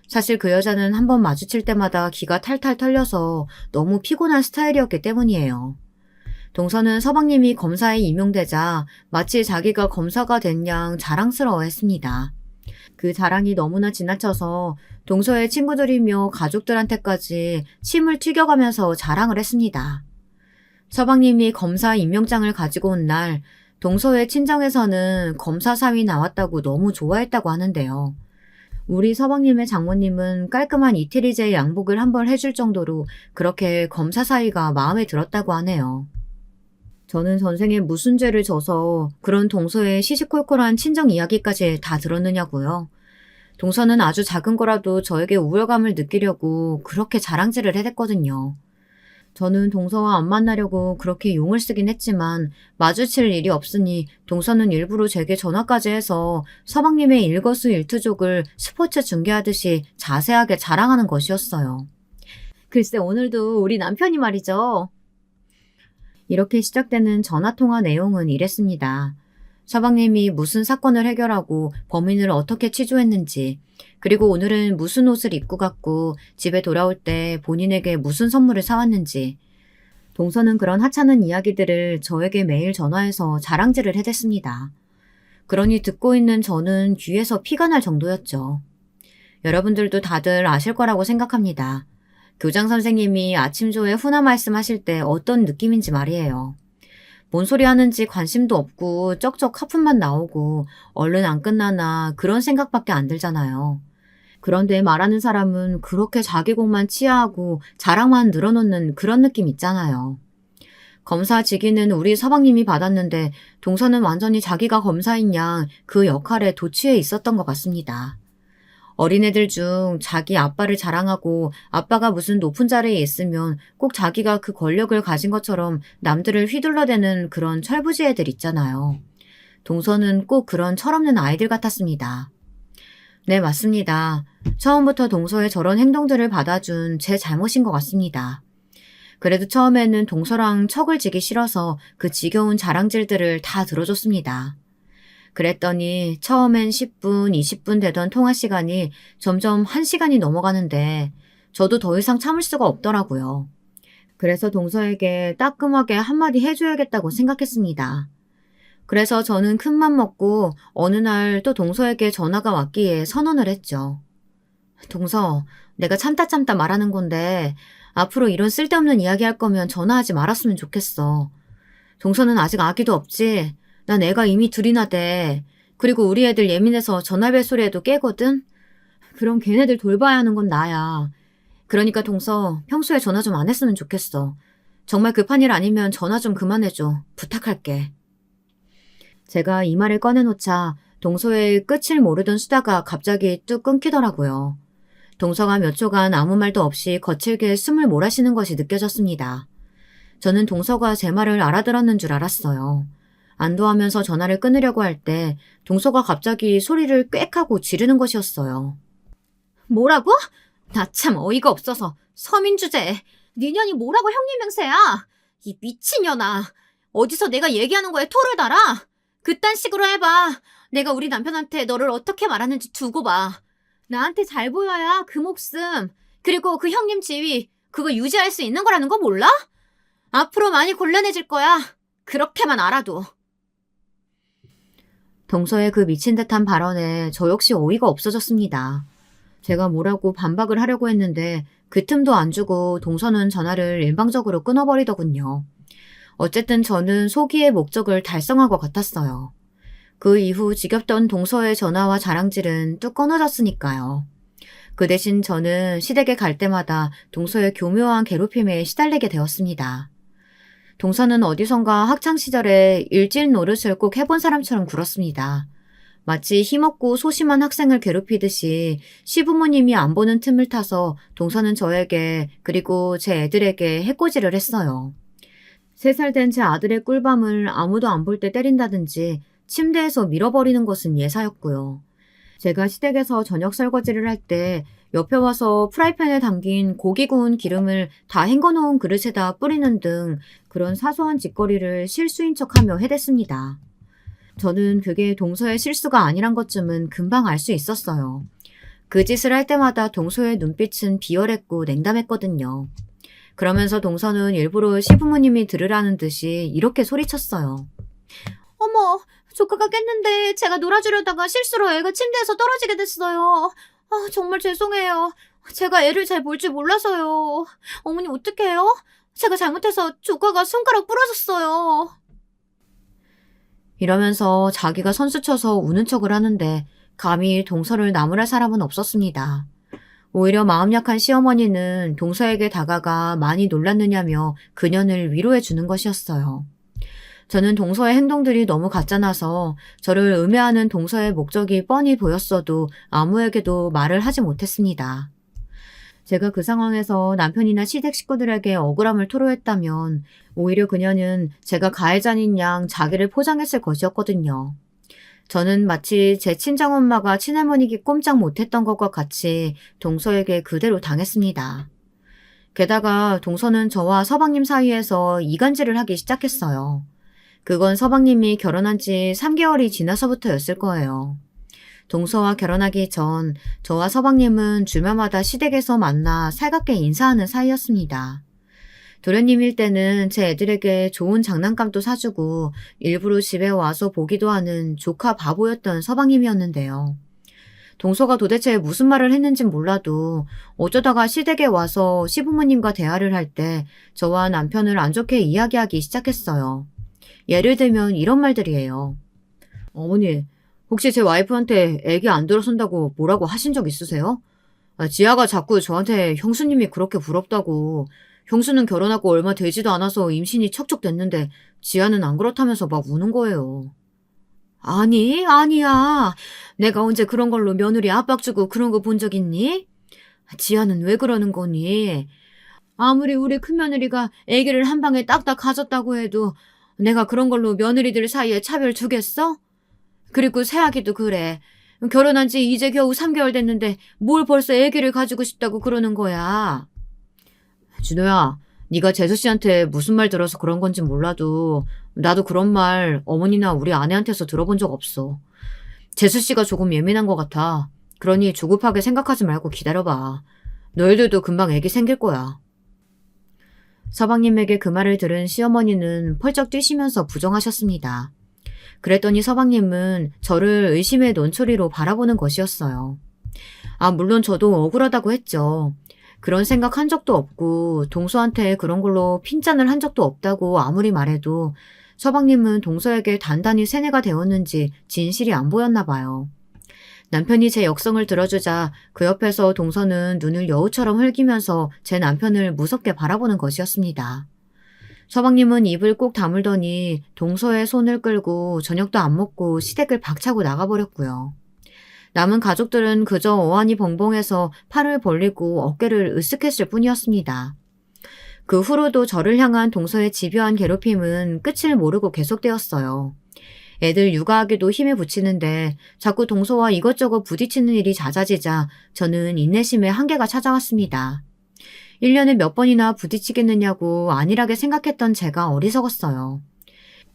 사실 그 여자는 한번 마주칠 때마다 기가 탈탈 털려서 너무 피곤한 스타일이었기 때문이에요. 동서는 서방님이 검사에 임용되자 마치 자기가 검사가 된 양 자랑스러워했습니다. 그 자랑이 너무나 지나쳐서 동서의 친구들이며 가족들한테까지 침을 튀겨가면서 자랑을 했습니다. 서방님이 검사 임명장을 가지고 온 날 동서의 친정에서는 검사 사위 나왔다고 너무 좋아했다고 하는데요. 우리 서방님의 장모님은 깔끔한 이태리제 양복을 한벌 해줄 정도로 그렇게 검사 사위가 마음에 들었다고 하네요. 저는 전생에 무슨 죄를 져서 그런 동서의 시시콜콜한 친정 이야기까지 다 들었느냐고요. 동서는 아주 작은 거라도 저에게 우월감을 느끼려고 그렇게 자랑질을 해댔거든요. 저는 동서와 안 만나려고 그렇게 용을 쓰긴 했지만 마주칠 일이 없으니 동서는 일부러 제게 전화까지 해서 서방님의 일거수일투족을 스포츠 중계하듯이 자세하게 자랑하는 것이었어요. 글쎄 오늘도 우리 남편이 말이죠. 이렇게 시작되는 전화통화 내용은 이랬습니다. 서방님이 무슨 사건을 해결하고 범인을 어떻게 치조했는지, 그리고 오늘은 무슨 옷을 입고 갔고 집에 돌아올 때 본인에게 무슨 선물을 사왔는지. 동서는 그런 하찮은 이야기들을 저에게 매일 전화해서 자랑질을 해댔습니다. 그러니 듣고 있는 저는 귀에서 피가 날 정도였죠. 여러분들도 다들 아실 거라고 생각합니다. 교장 선생님이 아침조에 훈화 말씀하실 때 어떤 느낌인지 말이에요. 뭔 소리 하는지 관심도 없고 쩍쩍 하품만 나오고 얼른 안 끝나나 그런 생각밖에 안 들잖아요. 그런데 말하는 사람은 그렇게 자기 공만 치하하고 자랑만 늘어놓는 그런 느낌 있잖아요. 검사 직위는 우리 서방님이 받았는데 동서는 완전히 자기가 검사인 양 그 역할에 도취해 있었던 것 같습니다. 어린애들 중 자기 아빠를 자랑하고 아빠가 무슨 높은 자리에 있으면 꼭 자기가 그 권력을 가진 것처럼 남들을 휘둘러대는 그런 철부지 애들 있잖아요. 동서는 꼭 그런 철없는 아이들 같았습니다. 네, 맞습니다. 처음부터 동서의 저런 행동들을 받아준 제 잘못인 것 같습니다. 그래도 처음에는 동서랑 척을 지기 싫어서 그 지겨운 자랑질들을 다 들어줬습니다. 그랬더니 처음엔 10분, 20분 되던 통화 시간이 점점 1시간이 넘어가는데 저도 더 이상 참을 수가 없더라고요. 그래서 동서에게 따끔하게 한마디 해줘야겠다고 생각했습니다. 그래서 저는 큰맘 먹고 어느 날 또 동서에게 전화가 왔기에 선언을 했죠. 동서, 내가 참다 말하는 건데 앞으로 이런 쓸데없는 이야기 할 거면 전화하지 말았으면 좋겠어. 동서는 아직 아기도 없지? 난 애가 이미 둘이나 돼. 그리고 우리 애들 예민해서 전화벨 소리에도 깨거든? 그럼 걔네들 돌봐야 하는 건 나야. 그러니까 동서, 평소에 전화 좀 안 했으면 좋겠어. 정말 급한 일 아니면 전화 좀 그만해줘. 부탁할게. 제가 이 말을 꺼내놓자 동서의 끝을 모르던 수다가 갑자기 뚝 끊기더라고요. 동서가 몇 초간 아무 말도 없이 거칠게 숨을 몰아쉬는 것이 느껴졌습니다. 저는 동서가 제 말을 알아들었는 줄 알았어요. 안도하면서 전화를 끊으려고 할 때 동서가 갑자기 소리를 꽥 하고 지르는 것이었어요. 뭐라고? 나 참 어이가 없어서. 서민 주제에 네 년이 뭐라고 형님 맹세야? 이 미친년아. 어디서 내가 얘기하는 거에 토를 달아? 그딴 식으로 해봐. 내가 우리 남편한테 너를 어떻게 말하는지 두고 봐. 나한테 잘 보여야 그 목숨, 그리고 그 형님 지위, 그거 유지할 수 있는 거라는 거 몰라? 앞으로 많이 곤란해질 거야. 그렇게만 알아도. 동서의 그 미친 듯한 발언에 저 역시 어이가 없어졌습니다. 제가 뭐라고 반박을 하려고 했는데 그 틈도 안 주고 동서는 전화를 일방적으로 끊어버리더군요. 어쨌든 저는 소기의 목적을 달성한 것 같았어요. 그 이후 지겹던 동서의 전화와 자랑질은 뚝 끊어졌으니까요. 그 대신 저는 시댁에 갈 때마다 동서의 교묘한 괴롭힘에 시달리게 되었습니다. 동서는 어디선가 학창시절에 일질 노릇을 꼭 해본 사람처럼 굴었습니다. 마치 힘없고 소심한 학생을 괴롭히듯이 시부모님이 안 보는 틈을 타서 동서는 저에게 그리고 제 애들에게 해코지를 했어요. 3살 된 제 아들의 꿀밤을 아무도 안 볼 때 때린다든지 침대에서 밀어버리는 것은 예사였고요. 제가 시댁에서 저녁 설거지를 할 때 옆에 와서 프라이팬에 담긴 고기 구운 기름을 다 헹궈놓은 그릇에다 뿌리는 등 그런 사소한 짓거리를 실수인 척하며 해댔습니다. 저는 그게 동서의 실수가 아니란 것쯤은 금방 알 수 있었어요. 그 짓을 할 때마다 동서의 눈빛은 비열했고 냉담했거든요. 그러면서 동서는 일부러 시부모님이 들으라는 듯이 이렇게 소리쳤어요. 어머, 조카가 깼는데 제가 놀아주려다가 실수로 애가 침대에서 떨어지게 됐어요. 아, 정말 죄송해요. 제가 애를 잘 볼 줄 몰라서요. 어머니 어떡해요? 제가 잘못해서 조카가 손가락 부러졌어요. 이러면서 자기가 선수쳐서 우는 척을 하는데 감히 동서를 나무랄 사람은 없었습니다. 오히려 마음 약한 시어머니는 동서에게 다가가 많이 놀랐느냐며 그년을 위로해 주는 것이었어요. 저는 동서의 행동들이 너무 가짜나서 저를 음해하는 동서의 목적이 뻔히 보였어도 아무에게도 말을 하지 못했습니다. 제가 그 상황에서 남편이나 시댁 식구들에게 억울함을 토로했다면 오히려 그녀는 제가 가해자인 양 자기를 포장했을 것이었거든요. 저는 마치 제 친정엄마가 친할머니께 꼼짝 못했던 것과 같이 동서에게 그대로 당했습니다. 게다가 동서는 저와 서방님 사이에서 이간질을 하기 시작했어요. 그건 서방님이 결혼한 지 3개월이 지나서부터였을 거예요. 동서와 결혼하기 전 저와 서방님은 주말마다 시댁에서 만나 살갑게 인사하는 사이였습니다. 도련님일 때는 제 애들에게 좋은 장난감도 사주고 일부러 집에 와서 보기도 하는 조카 바보였던 서방님이었는데요. 동서가 도대체 무슨 말을 했는진 몰라도 어쩌다가 시댁에 와서 시부모님과 대화를 할 때 저와 남편을 안 좋게 이야기하기 시작했어요. 예를 들면 이런 말들이에요. 어머니, 혹시 제 와이프한테 애기 안 들어선다고 뭐라고 하신 적 있으세요? 지아가 자꾸 저한테 형수님이 그렇게 부럽다고, 형수는 결혼하고 얼마 되지도 않아서 임신이 척척 됐는데 지아는 안 그렇다면서 막 우는 거예요. 아니, 아니야. 내가 언제 그런 걸로 며느리 압박 주고 그런 거 본 적 있니? 지아는 왜 그러는 거니? 아무리 우리 큰며느리가 아기를 한 방에 딱딱 가졌다고 해도 내가 그런 걸로 며느리들 사이에 차별 주겠어? 그리고 새아기도 그래. 결혼한 지 이제 겨우 3개월 됐는데 뭘 벌써 아기를 가지고 싶다고 그러는 거야. 준호야, 네가 재수 씨한테 무슨 말 들어서 그런 건지 몰라도 나도 그런 말 어머니나 우리 아내한테서 들어본 적 없어. 재수 씨가 조금 예민한 것 같아. 그러니 조급하게 생각하지 말고 기다려봐. 너희들도 금방 애기 생길 거야. 서방님에게 그 말을 들은 시어머니는 펄쩍 뛰시면서 부정하셨습니다. 그랬더니 서방님은 저를 의심의 논초리로 바라보는 것이었어요. 물론 저도 억울하다고 했죠. 그런 생각 한 적도 없고 동서한테 그런 걸로 핀잔을 한 적도 없다고 아무리 말해도 서방님은 동서에게 단단히 세뇌가 되었는지 진실이 안 보였나 봐요. 남편이 제 역성을 들어주자 그 옆에서 동서는 눈을 여우처럼 흘기면서 제 남편을 무섭게 바라보는 것이었습니다. 서방님은 입을 꼭 다물더니 동서의 손을 끌고 저녁도 안 먹고 시댁을 박차고 나가버렸고요. 남은 가족들은 그저 어안이 벙벙해서 팔을 벌리고 어깨를 으쓱했을 뿐이었습니다. 그 후로도 저를 향한 동서의 집요한 괴롭힘은 끝을 모르고 계속되었어요. 애들 육아하기도 힘에 부치는데 자꾸 동서와 이것저것 부딪히는 일이 잦아지자 저는 인내심의 한계가 찾아왔습니다. 1년에 몇 번이나 부딪히겠느냐고 안일하게 생각했던 제가 어리석었어요.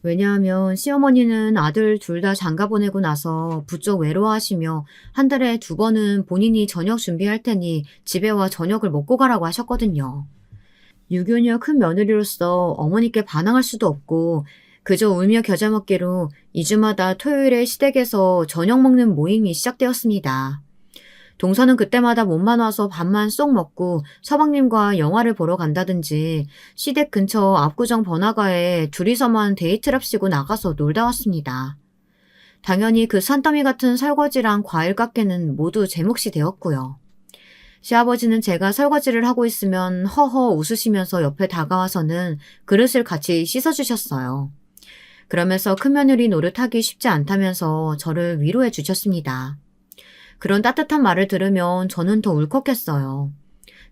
왜냐하면 시어머니는 아들 둘 다 장가 보내고 나서 부쩍 외로워하시며 한 달에 2번은 본인이 저녁 준비할 테니 집에 와 저녁을 먹고 가라고 하셨거든요. 유교녀 큰 며느리로서 어머니께 반항할 수도 없고 그저 울며 겨자 먹기로 2주마다 토요일에 시댁에서 저녁 먹는 모임이 시작되었습니다. 동서는 그때마다 몸만 와서 밥만 쏙 먹고 서방님과 영화를 보러 간다든지 시댁 근처 압구정 번화가에 둘이서만 데이트랍시고 나가서 놀다 왔습니다. 당연히 그 산더미 같은 설거지랑 과일 깎기는 모두 제 몫이 되었고요. 시아버지는 제가 설거지를 하고 있으면 허허 웃으시면서 옆에 다가와서는 그릇을 같이 씻어주셨어요. 그러면서 큰며느리 노릇하기 쉽지 않다면서 저를 위로해 주셨습니다. 그런 따뜻한 말을 들으면 저는 더 울컥했어요.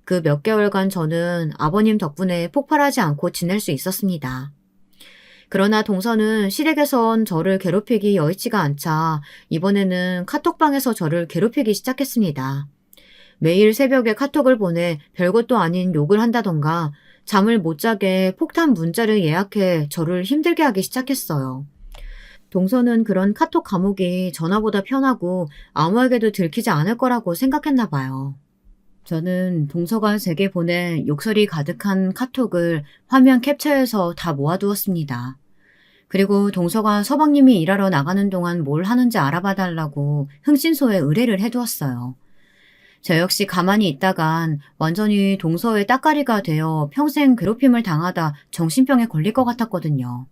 그 몇 개월간 저는 아버님 덕분에 폭발하지 않고 지낼 수 있었습니다. 그러나 동서는 시댁에선 저를 괴롭히기 여의치가 않자 이번에는 카톡방에서 저를 괴롭히기 시작했습니다. 매일 새벽에 카톡을 보내 별것도 아닌 욕을 한다던가 잠을 못 자게 폭탄 문자를 예약해 저를 힘들게 하기 시작했어요. 동서는 그런 카톡 과목이 전화보다 편하고 아무에게도 들키지 않을 거라고 생각했나 봐요. 저는 동서가 제게 보낸 욕설이 가득한 카톡을 화면 캡처해서 다 모아두었습니다. 그리고 동서가 서방님이 일하러 나가는 동안 뭘 하는지 알아봐 달라고 흥신소에 의뢰를 해두었어요. 저 역시 가만히 있다간 완전히 동서의 따까리가 되어 평생 괴롭힘을 당하다 정신병에 걸릴 것 같았거든요.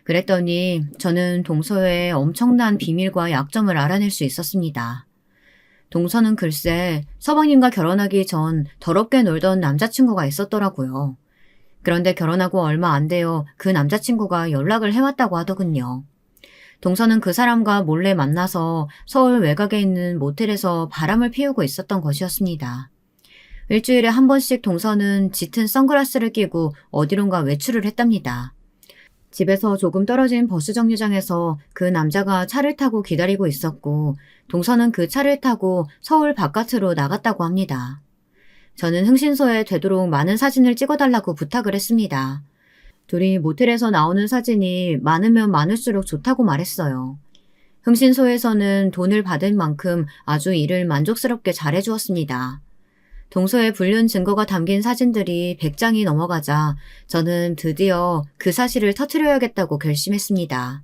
그랬더니 저는 동서의 엄청난 비밀과 약점을 알아낼 수 있었습니다. 동서는 글쎄 서방님과 결혼하기 전 더럽게 놀던 남자친구가 있었더라고요. 그런데 결혼하고 얼마 안 되어 그 남자친구가 연락을 해왔다고 하더군요. 동서는 그 사람과 몰래 만나서 서울 외곽에 있는 모텔에서 바람을 피우고 있었던 것이었습니다. 일주일에 한 번씩 동서는 짙은 선글라스를 끼고 어디론가 외출을 했답니다. 집에서 조금 떨어진 버스 정류장에서 그 남자가 차를 타고 기다리고 있었고 동서는 그 차를 타고 서울 바깥으로 나갔다고 합니다. 저는 흥신소에 되도록 많은 사진을 찍어달라고 부탁을 했습니다. 둘이 모텔에서 나오는 사진이 많으면 많을수록 좋다고 말했어요. 흥신소에서는 돈을 받은 만큼 아주 일을 만족스럽게 잘해주었습니다. 동서의 불륜 증거가 담긴 사진들이 100장이 넘어가자 저는 드디어 그 사실을 터뜨려야겠다고 결심했습니다.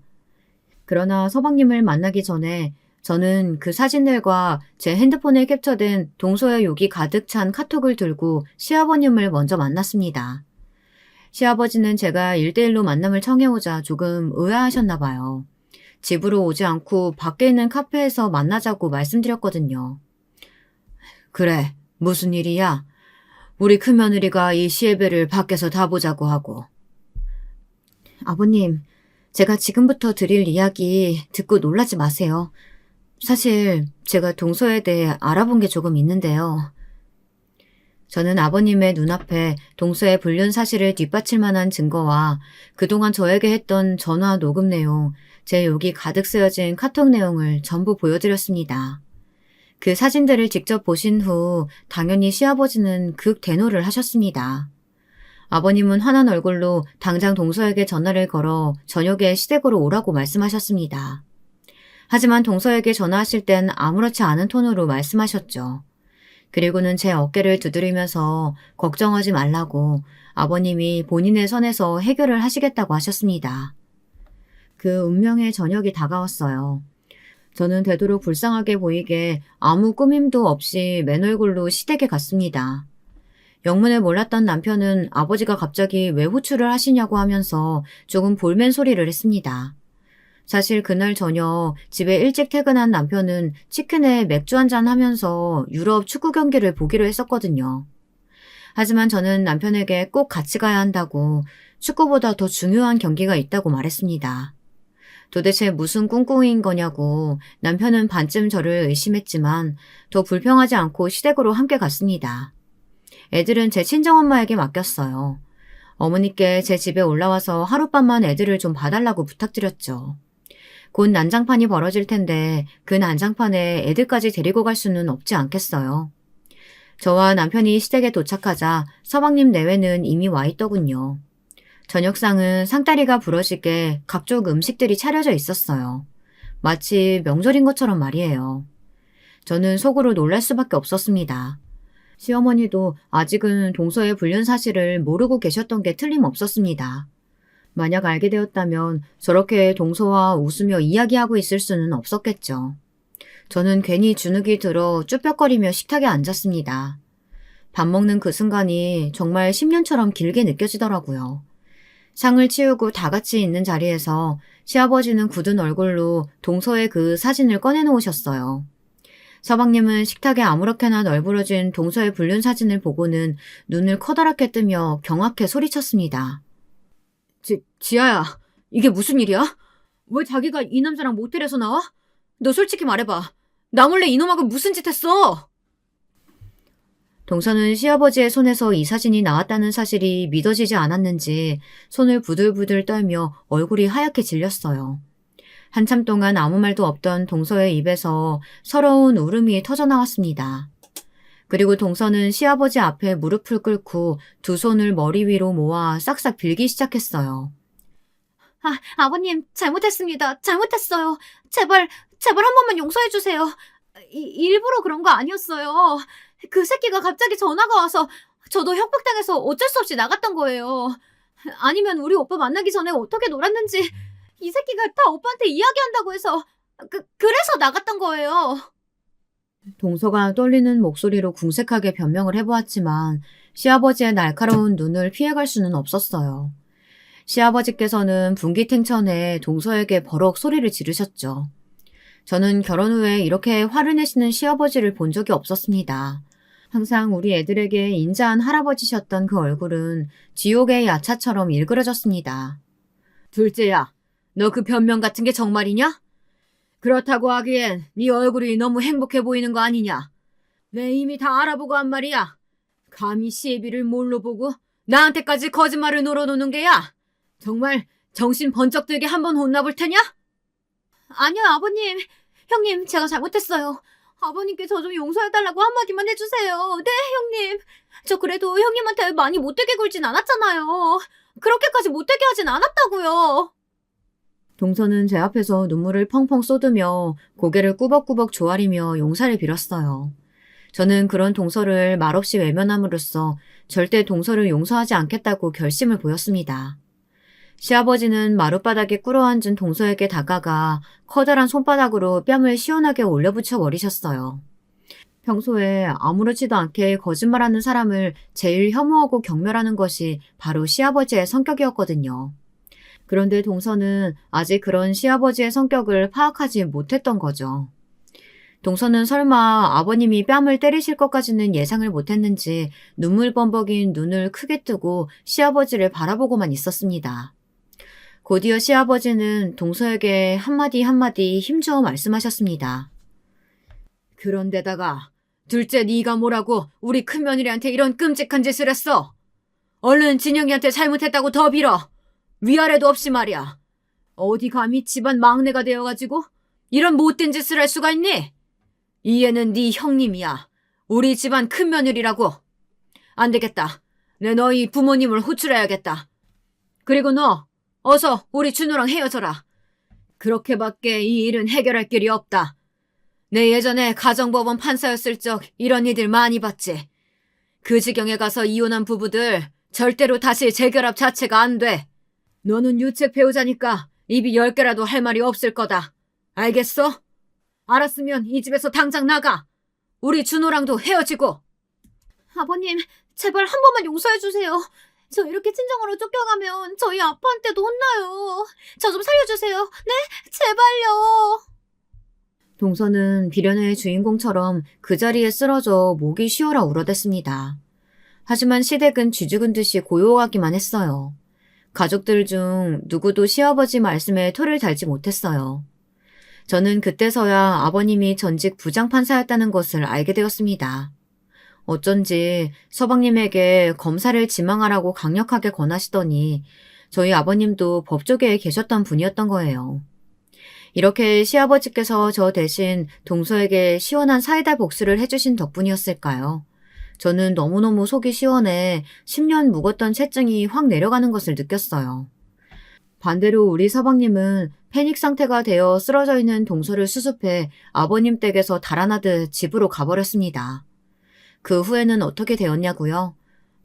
그러나 서방님을 만나기 전에 저는 그 사진들과 제 핸드폰에 캡처된 동서의 욕이 가득 찬 카톡을 들고 시아버님을 먼저 만났습니다. 시아버지는 제가 1대1로 만남을 청해오자 조금 의아하셨나 봐요. 집으로 오지 않고 밖에 있는 카페에서 만나자고 말씀드렸거든요. 그래, 무슨 일이야? 우리 큰며느리가 이 시애배를 밖에서 다 보자고 하고. 아버님, 제가 지금부터 드릴 이야기 듣고 놀라지 마세요. 사실 제가 동서에 대해 알아본 게 조금 있는데요. 저는 아버님의 눈앞에 동서의 불륜 사실을 뒷받칠 만한 증거와 그동안 저에게 했던 전화 녹음 내용, 제 욕이 가득 쓰여진 카톡 내용을 전부 보여드렸습니다. 그 사진들을 직접 보신 후 당연히 시아버지는 극대노를 하셨습니다. 아버님은 화난 얼굴로 당장 동서에게 전화를 걸어 저녁에 시댁으로 오라고 말씀하셨습니다. 하지만 동서에게 전화하실 땐 아무렇지 않은 톤으로 말씀하셨죠. 그리고는 제 어깨를 두드리면서 걱정하지 말라고 아버님이 본인의 선에서 해결을 하시겠다고 하셨습니다. 그 운명의 저녁이 다가왔어요. 저는 되도록 불쌍하게 보이게 아무 꾸밈도 없이 맨 얼굴로 시댁에 갔습니다. 영문을 몰랐던 남편은 아버지가 갑자기 왜 호출을 하시냐고 하면서 조금 볼멘 소리를 했습니다. 사실 그날 저녁 집에 일찍 퇴근한 남편은 치킨에 맥주 한잔 하면서 유럽 축구 경기를 보기로 했었거든요. 하지만 저는 남편에게 꼭 같이 가야 한다고 축구보다 더 중요한 경기가 있다고 말했습니다. 도대체 무슨 꿍꿍이인 거냐고 남편은 반쯤 저를 의심했지만 더 불평하지 않고 시댁으로 함께 갔습니다. 애들은 제 친정엄마에게 맡겼어요. 어머니께 제 집에 올라와서 하룻밤만 애들을 좀 봐달라고 부탁드렸죠. 곧 난장판이 벌어질 텐데 그 난장판에 애들까지 데리고 갈 수는 없지 않겠어요. 저와 남편이 시댁에 도착하자 서방님 내외는 이미 와 있더군요. 저녁상은 상다리가 부러지게 각종 음식들이 차려져 있었어요. 마치 명절인 것처럼 말이에요. 저는 속으로 놀랄 수밖에 없었습니다. 시어머니도 아직은 동서의 불륜 사실을 모르고 계셨던 게 틀림없었습니다. 만약 알게 되었다면 저렇게 동서와 웃으며 이야기하고 있을 수는 없었겠죠. 저는 괜히 주눅이 들어 쭈뼛거리며 식탁에 앉았습니다. 밥 먹는 그 순간이 정말 10년처럼 길게 느껴지더라고요. 상을 치우고 다 같이 있는 자리에서 시아버지는 굳은 얼굴로 동서의 그 사진을 꺼내놓으셨어요. 서방님은 식탁에 아무렇게나 널브러진 동서의 불륜 사진을 보고는 눈을 커다랗게 뜨며 경악해 소리쳤습니다. 지아야, 이게 무슨 일이야? 왜 자기가 이 남자랑 모텔에서 나와? 너 솔직히 말해봐. 나 몰래 이놈하고 무슨 짓 했어? 동서는 시아버지의 손에서 이 사진이 나왔다는 사실이 믿어지지 않았는지 손을 부들부들 떨며 얼굴이 하얗게 질렸어요. 한참 동안 아무 말도 없던 동서의 입에서 서러운 울음이 터져나왔습니다. 그리고 동서는 시아버지 앞에 무릎을 꿇고 두 손을 머리 위로 모아 싹싹 빌기 시작했어요. 아버님, 잘못했습니다. 잘못했어요. 제발 한 번만 용서해주세요. 일부러 그런 거 아니었어요. 그 새끼가 갑자기 전화가 와서 저도 협박당해서 어쩔 수 없이 나갔던 거예요. 아니면 우리 오빠 만나기 전에 어떻게 놀았는지 이 새끼가 다 오빠한테 이야기한다고 해서 그래서 나갔던 거예요. 동서가 떨리는 목소리로 궁색하게 변명을 해보았지만 시아버지의 날카로운 눈을 피해갈 수는 없었어요. 시아버지께서는 분기탱천에 동서에게 버럭 소리를 지르셨죠. 저는 결혼 후에 이렇게 화를 내시는 시아버지를 본 적이 없었습니다. 항상 우리 애들에게 인자한 할아버지셨던 그 얼굴은 지옥의 야차처럼 일그러졌습니다. 둘째야, 너 그 변명 같은 게 정말이냐? 그렇다고 하기엔 네 얼굴이 너무 행복해 보이는 거 아니냐? 내 이미 다 알아보고 한 말이야. 감히 시애비를 뭘로 보고 나한테까지 거짓말을 놀아놓는 게야? 정말 정신 번쩍 들게 한번 혼나볼 테냐? 아니요, 아버님. 형님, 제가 잘못했어요. 아버님께 저 좀 용서해달라고 한마디만 해주세요. 네, 형님. 저 그래도 형님한테 많이 못되게 굴진 않았잖아요. 그렇게까지 못되게 하진 않았다고요. 동서는 제 앞에서 눈물을 펑펑 쏟으며 고개를 꾸벅꾸벅 조아리며 용서를 빌었어요. 저는 그런 동서를 말없이 외면함으로써 절대 동서를 용서하지 않겠다고 결심을 보였습니다. 시아버지는 마룻바닥에 꿇어앉은 동서에게 다가가 커다란 손바닥으로 뺨을 시원하게 올려붙여 버리셨어요. 평소에 아무렇지도 않게 거짓말하는 사람을 제일 혐오하고 경멸하는 것이 바로 시아버지의 성격이었거든요. 그런데 동서는 아직 그런 시아버지의 성격을 파악하지 못했던 거죠. 동서는 설마 아버님이 뺨을 때리실 것까지는 예상을 못했는지 눈물 범벅인 눈을 크게 뜨고 시아버지를 바라보고만 있었습니다. 곧이어 시아버지는 동서에게 한마디 한마디 힘주어 말씀하셨습니다. 그런데다가 둘째 네가 뭐라고 우리 큰며느리한테 이런 끔찍한 짓을 했어? 얼른 진영이한테 잘못했다고 더 빌어. 위아래도 없이 말이야. 어디 감히 집안 막내가 되어가지고 이런 못된 짓을 할 수가 있니? 이 애는 네 형님이야. 우리 집안 큰며느리라고. 안 되겠다. 내 너희 부모님을 호출해야겠다. 그리고 너 어서 우리 준호랑 헤어져라. 그렇게밖에 이 일은 해결할 길이 없다. 내 예전에 가정법원 판사였을 적 이런 일들 많이 봤지. 그 지경에 가서 이혼한 부부들 절대로 다시 재결합 자체가 안 돼. 너는 유책 배우자니까 입이 10개라도 할 말이 없을 거다. 알겠어? 알았으면 이 집에서 당장 나가. 우리 준호랑도 헤어지고. 아버님, 제발 한 번만 용서해주세요. 저 이렇게 친정으로 쫓겨가면 저희 아빠한테도 혼나요. 저 좀 살려주세요. 네? 제발요. 동서는 비련의 주인공처럼 그 자리에 쓰러져 목이 쉬어라 울어댔습니다. 하지만 시댁은 쥐죽은 듯이 고요하기만 했어요. 가족들 중 누구도 시아버지 말씀에 토를 달지 못했어요. 저는 그때서야 아버님이 전직 부장판사였다는 것을 알게 되었습니다. 어쩐지 서방님에게 검사를 지망하라고 강력하게 권하시더니 저희 아버님도 법조계에 계셨던 분이었던 거예요. 이렇게 시아버지께서 저 대신 동서에게 시원한 사이다 복수를 해주신 덕분이었을까요? 저는 너무너무 속이 시원해 10년 묵었던 채증이 확 내려가는 것을 느꼈어요. 반대로 우리 서방님은 패닉 상태가 되어 쓰러져 있는 동서를 수습해 아버님 댁에서 달아나듯 집으로 가버렸습니다. 그 후에는 어떻게 되었냐고요?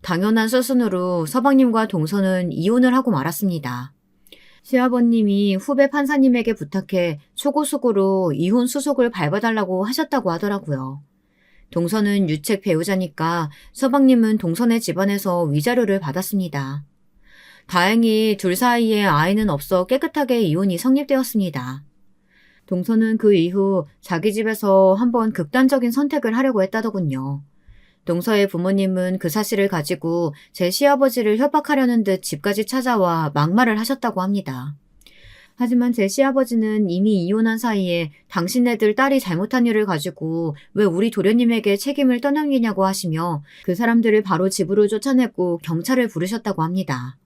당연한 수순으로 서방님과 동서는 이혼을 하고 말았습니다. 시아버님이 후배 판사님에게 부탁해 초고속으로 이혼 수속을 밟아달라고 하셨다고 하더라고요. 동서는 유책 배우자니까 서방님은 동서네 집안에서 위자료를 받았습니다. 다행히 둘 사이에 아이는 없어 깨끗하게 이혼이 성립되었습니다. 동서는 그 이후 자기 집에서 한번 극단적인 선택을 하려고 했다더군요. 동서의 부모님은 그 사실을 가지고 제 시아버지를 협박하려는 듯 집까지 찾아와 막말을 하셨다고 합니다. 하지만 제 시아버지는 이미 이혼한 사이에 당신네들 딸이 잘못한 일을 가지고 왜 우리 도련님에게 책임을 떠넘기냐고 하시며 그 사람들을 바로 집으로 쫓아내고 경찰을 부르셨다고 합니다.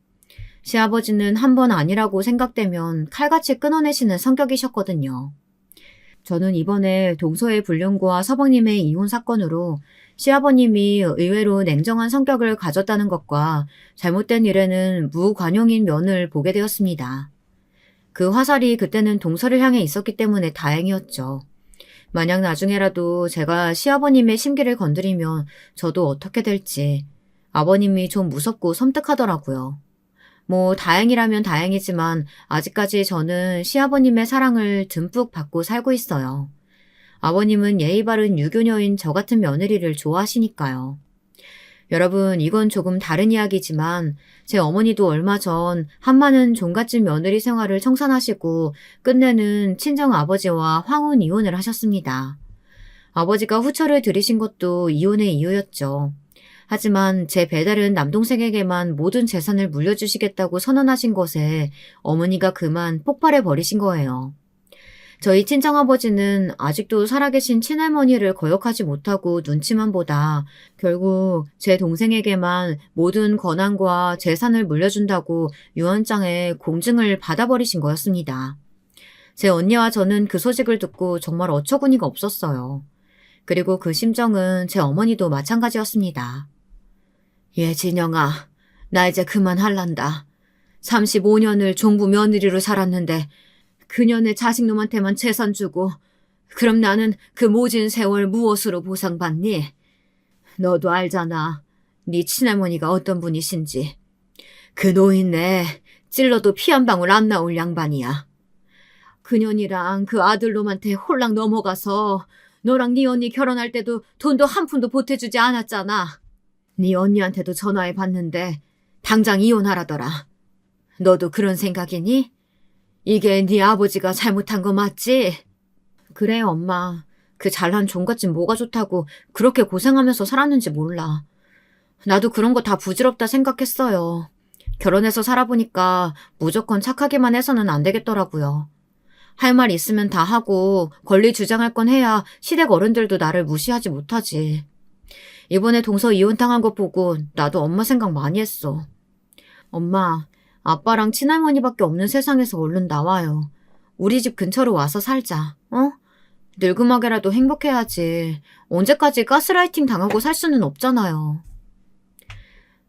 시아버지는 한 번 아니라고 생각되면 칼같이 끊어내시는 성격이셨거든요. 저는 이번에 동서의 불륜과 서방님의 이혼 사건으로 시아버님이 의외로 냉정한 성격을 가졌다는 것과 잘못된 일에는 무관용인 면을 보게 되었습니다. 그 화살이 그때는 동서를 향해 있었기 때문에 다행이었죠. 만약 나중에라도 제가 시아버님의 심기를 건드리면 저도 어떻게 될지 아버님이 좀 무섭고 섬뜩하더라고요. 뭐 다행이라면 다행이지만 아직까지 저는 시아버님의 사랑을 듬뿍 받고 살고 있어요. 아버님은 예의 바른 유교녀인 저 같은 며느리를 좋아하시니까요. 여러분, 이건 조금 다른 이야기지만 제 어머니도 얼마 전 한많은 종갓집 며느리 생활을 청산하시고 끝내는 친정 아버지와 황혼 이혼을 하셨습니다. 아버지가 후처를 들이신 것도 이혼의 이유였죠. 하지만 제 배달은 남동생에게만 모든 재산을 물려주시겠다고 선언하신 것에 어머니가 그만 폭발해버리신 거예요. 저희 친정아버지는 아직도 살아계신 친할머니를 거역하지 못하고 눈치만 보다 결국 제 동생에게만 모든 권한과 재산을 물려준다고 유언장에 공증을 받아버리신 거였습니다. 제 언니와 저는 그 소식을 듣고 정말 어처구니가 없었어요. 그리고 그 심정은 제 어머니도 마찬가지였습니다. 예, 진영아, 나 이제 그만할란다. 35년을 종부 며느리로 살았는데 그년의 자식놈한테만 재산 주고 그럼 나는 그 모진 세월 무엇으로 보상받니? 너도 알잖아. 네 친할머니가 어떤 분이신지. 그 노인네 찔러도 피 한 방울 안 나올 양반이야. 그년이랑 그 아들놈한테 홀랑 넘어가서 너랑 네 언니 결혼할 때도 돈도 한 푼도 보태주지 않았잖아. 네 언니한테도 전화해 봤는데 당장 이혼하라더라. 너도 그런 생각이니? 이게 네 아버지가 잘못한 거 맞지? 그래, 엄마. 그 잘난 종갓집 뭐가 좋다고 그렇게 고생하면서 살았는지 몰라. 나도 그런 거 다 부질없다 생각했어요. 결혼해서 살아보니까 무조건 착하게만 해서는 안 되겠더라고요. 할 말 있으면 다 하고 권리 주장할 건 해야 시댁 어른들도 나를 무시하지 못하지. 이번에 동서 이혼당한 거 보고 나도 엄마 생각 많이 했어. 엄마, 아빠랑 친할머니밖에 없는 세상에서 얼른 나와요. 우리 집 근처로 와서 살자, 어? 늙음하게라도 행복해야지. 언제까지 가스라이팅 당하고 살 수는 없잖아요.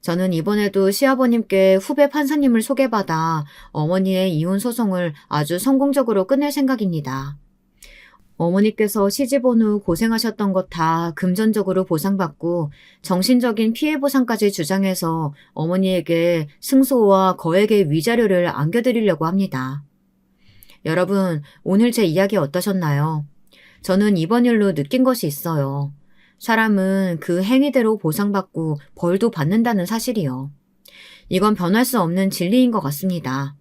저는 이번에도 시아버님께 후배 판사님을 소개받아 어머니의 이혼 소송을 아주 성공적으로 끝낼 생각입니다. 어머니께서 시집온 후 고생하셨던 것 다 금전적으로 보상받고 정신적인 피해 보상까지 주장해서 어머니에게 승소와 거액의 위자료를 안겨드리려고 합니다. 여러분, 오늘 제 이야기 어떠셨나요? 저는 이번 일로 느낀 것이 있어요. 사람은 그 행위대로 보상받고 벌도 받는다는 사실이요. 이건 변할 수 없는 진리인 것 같습니다.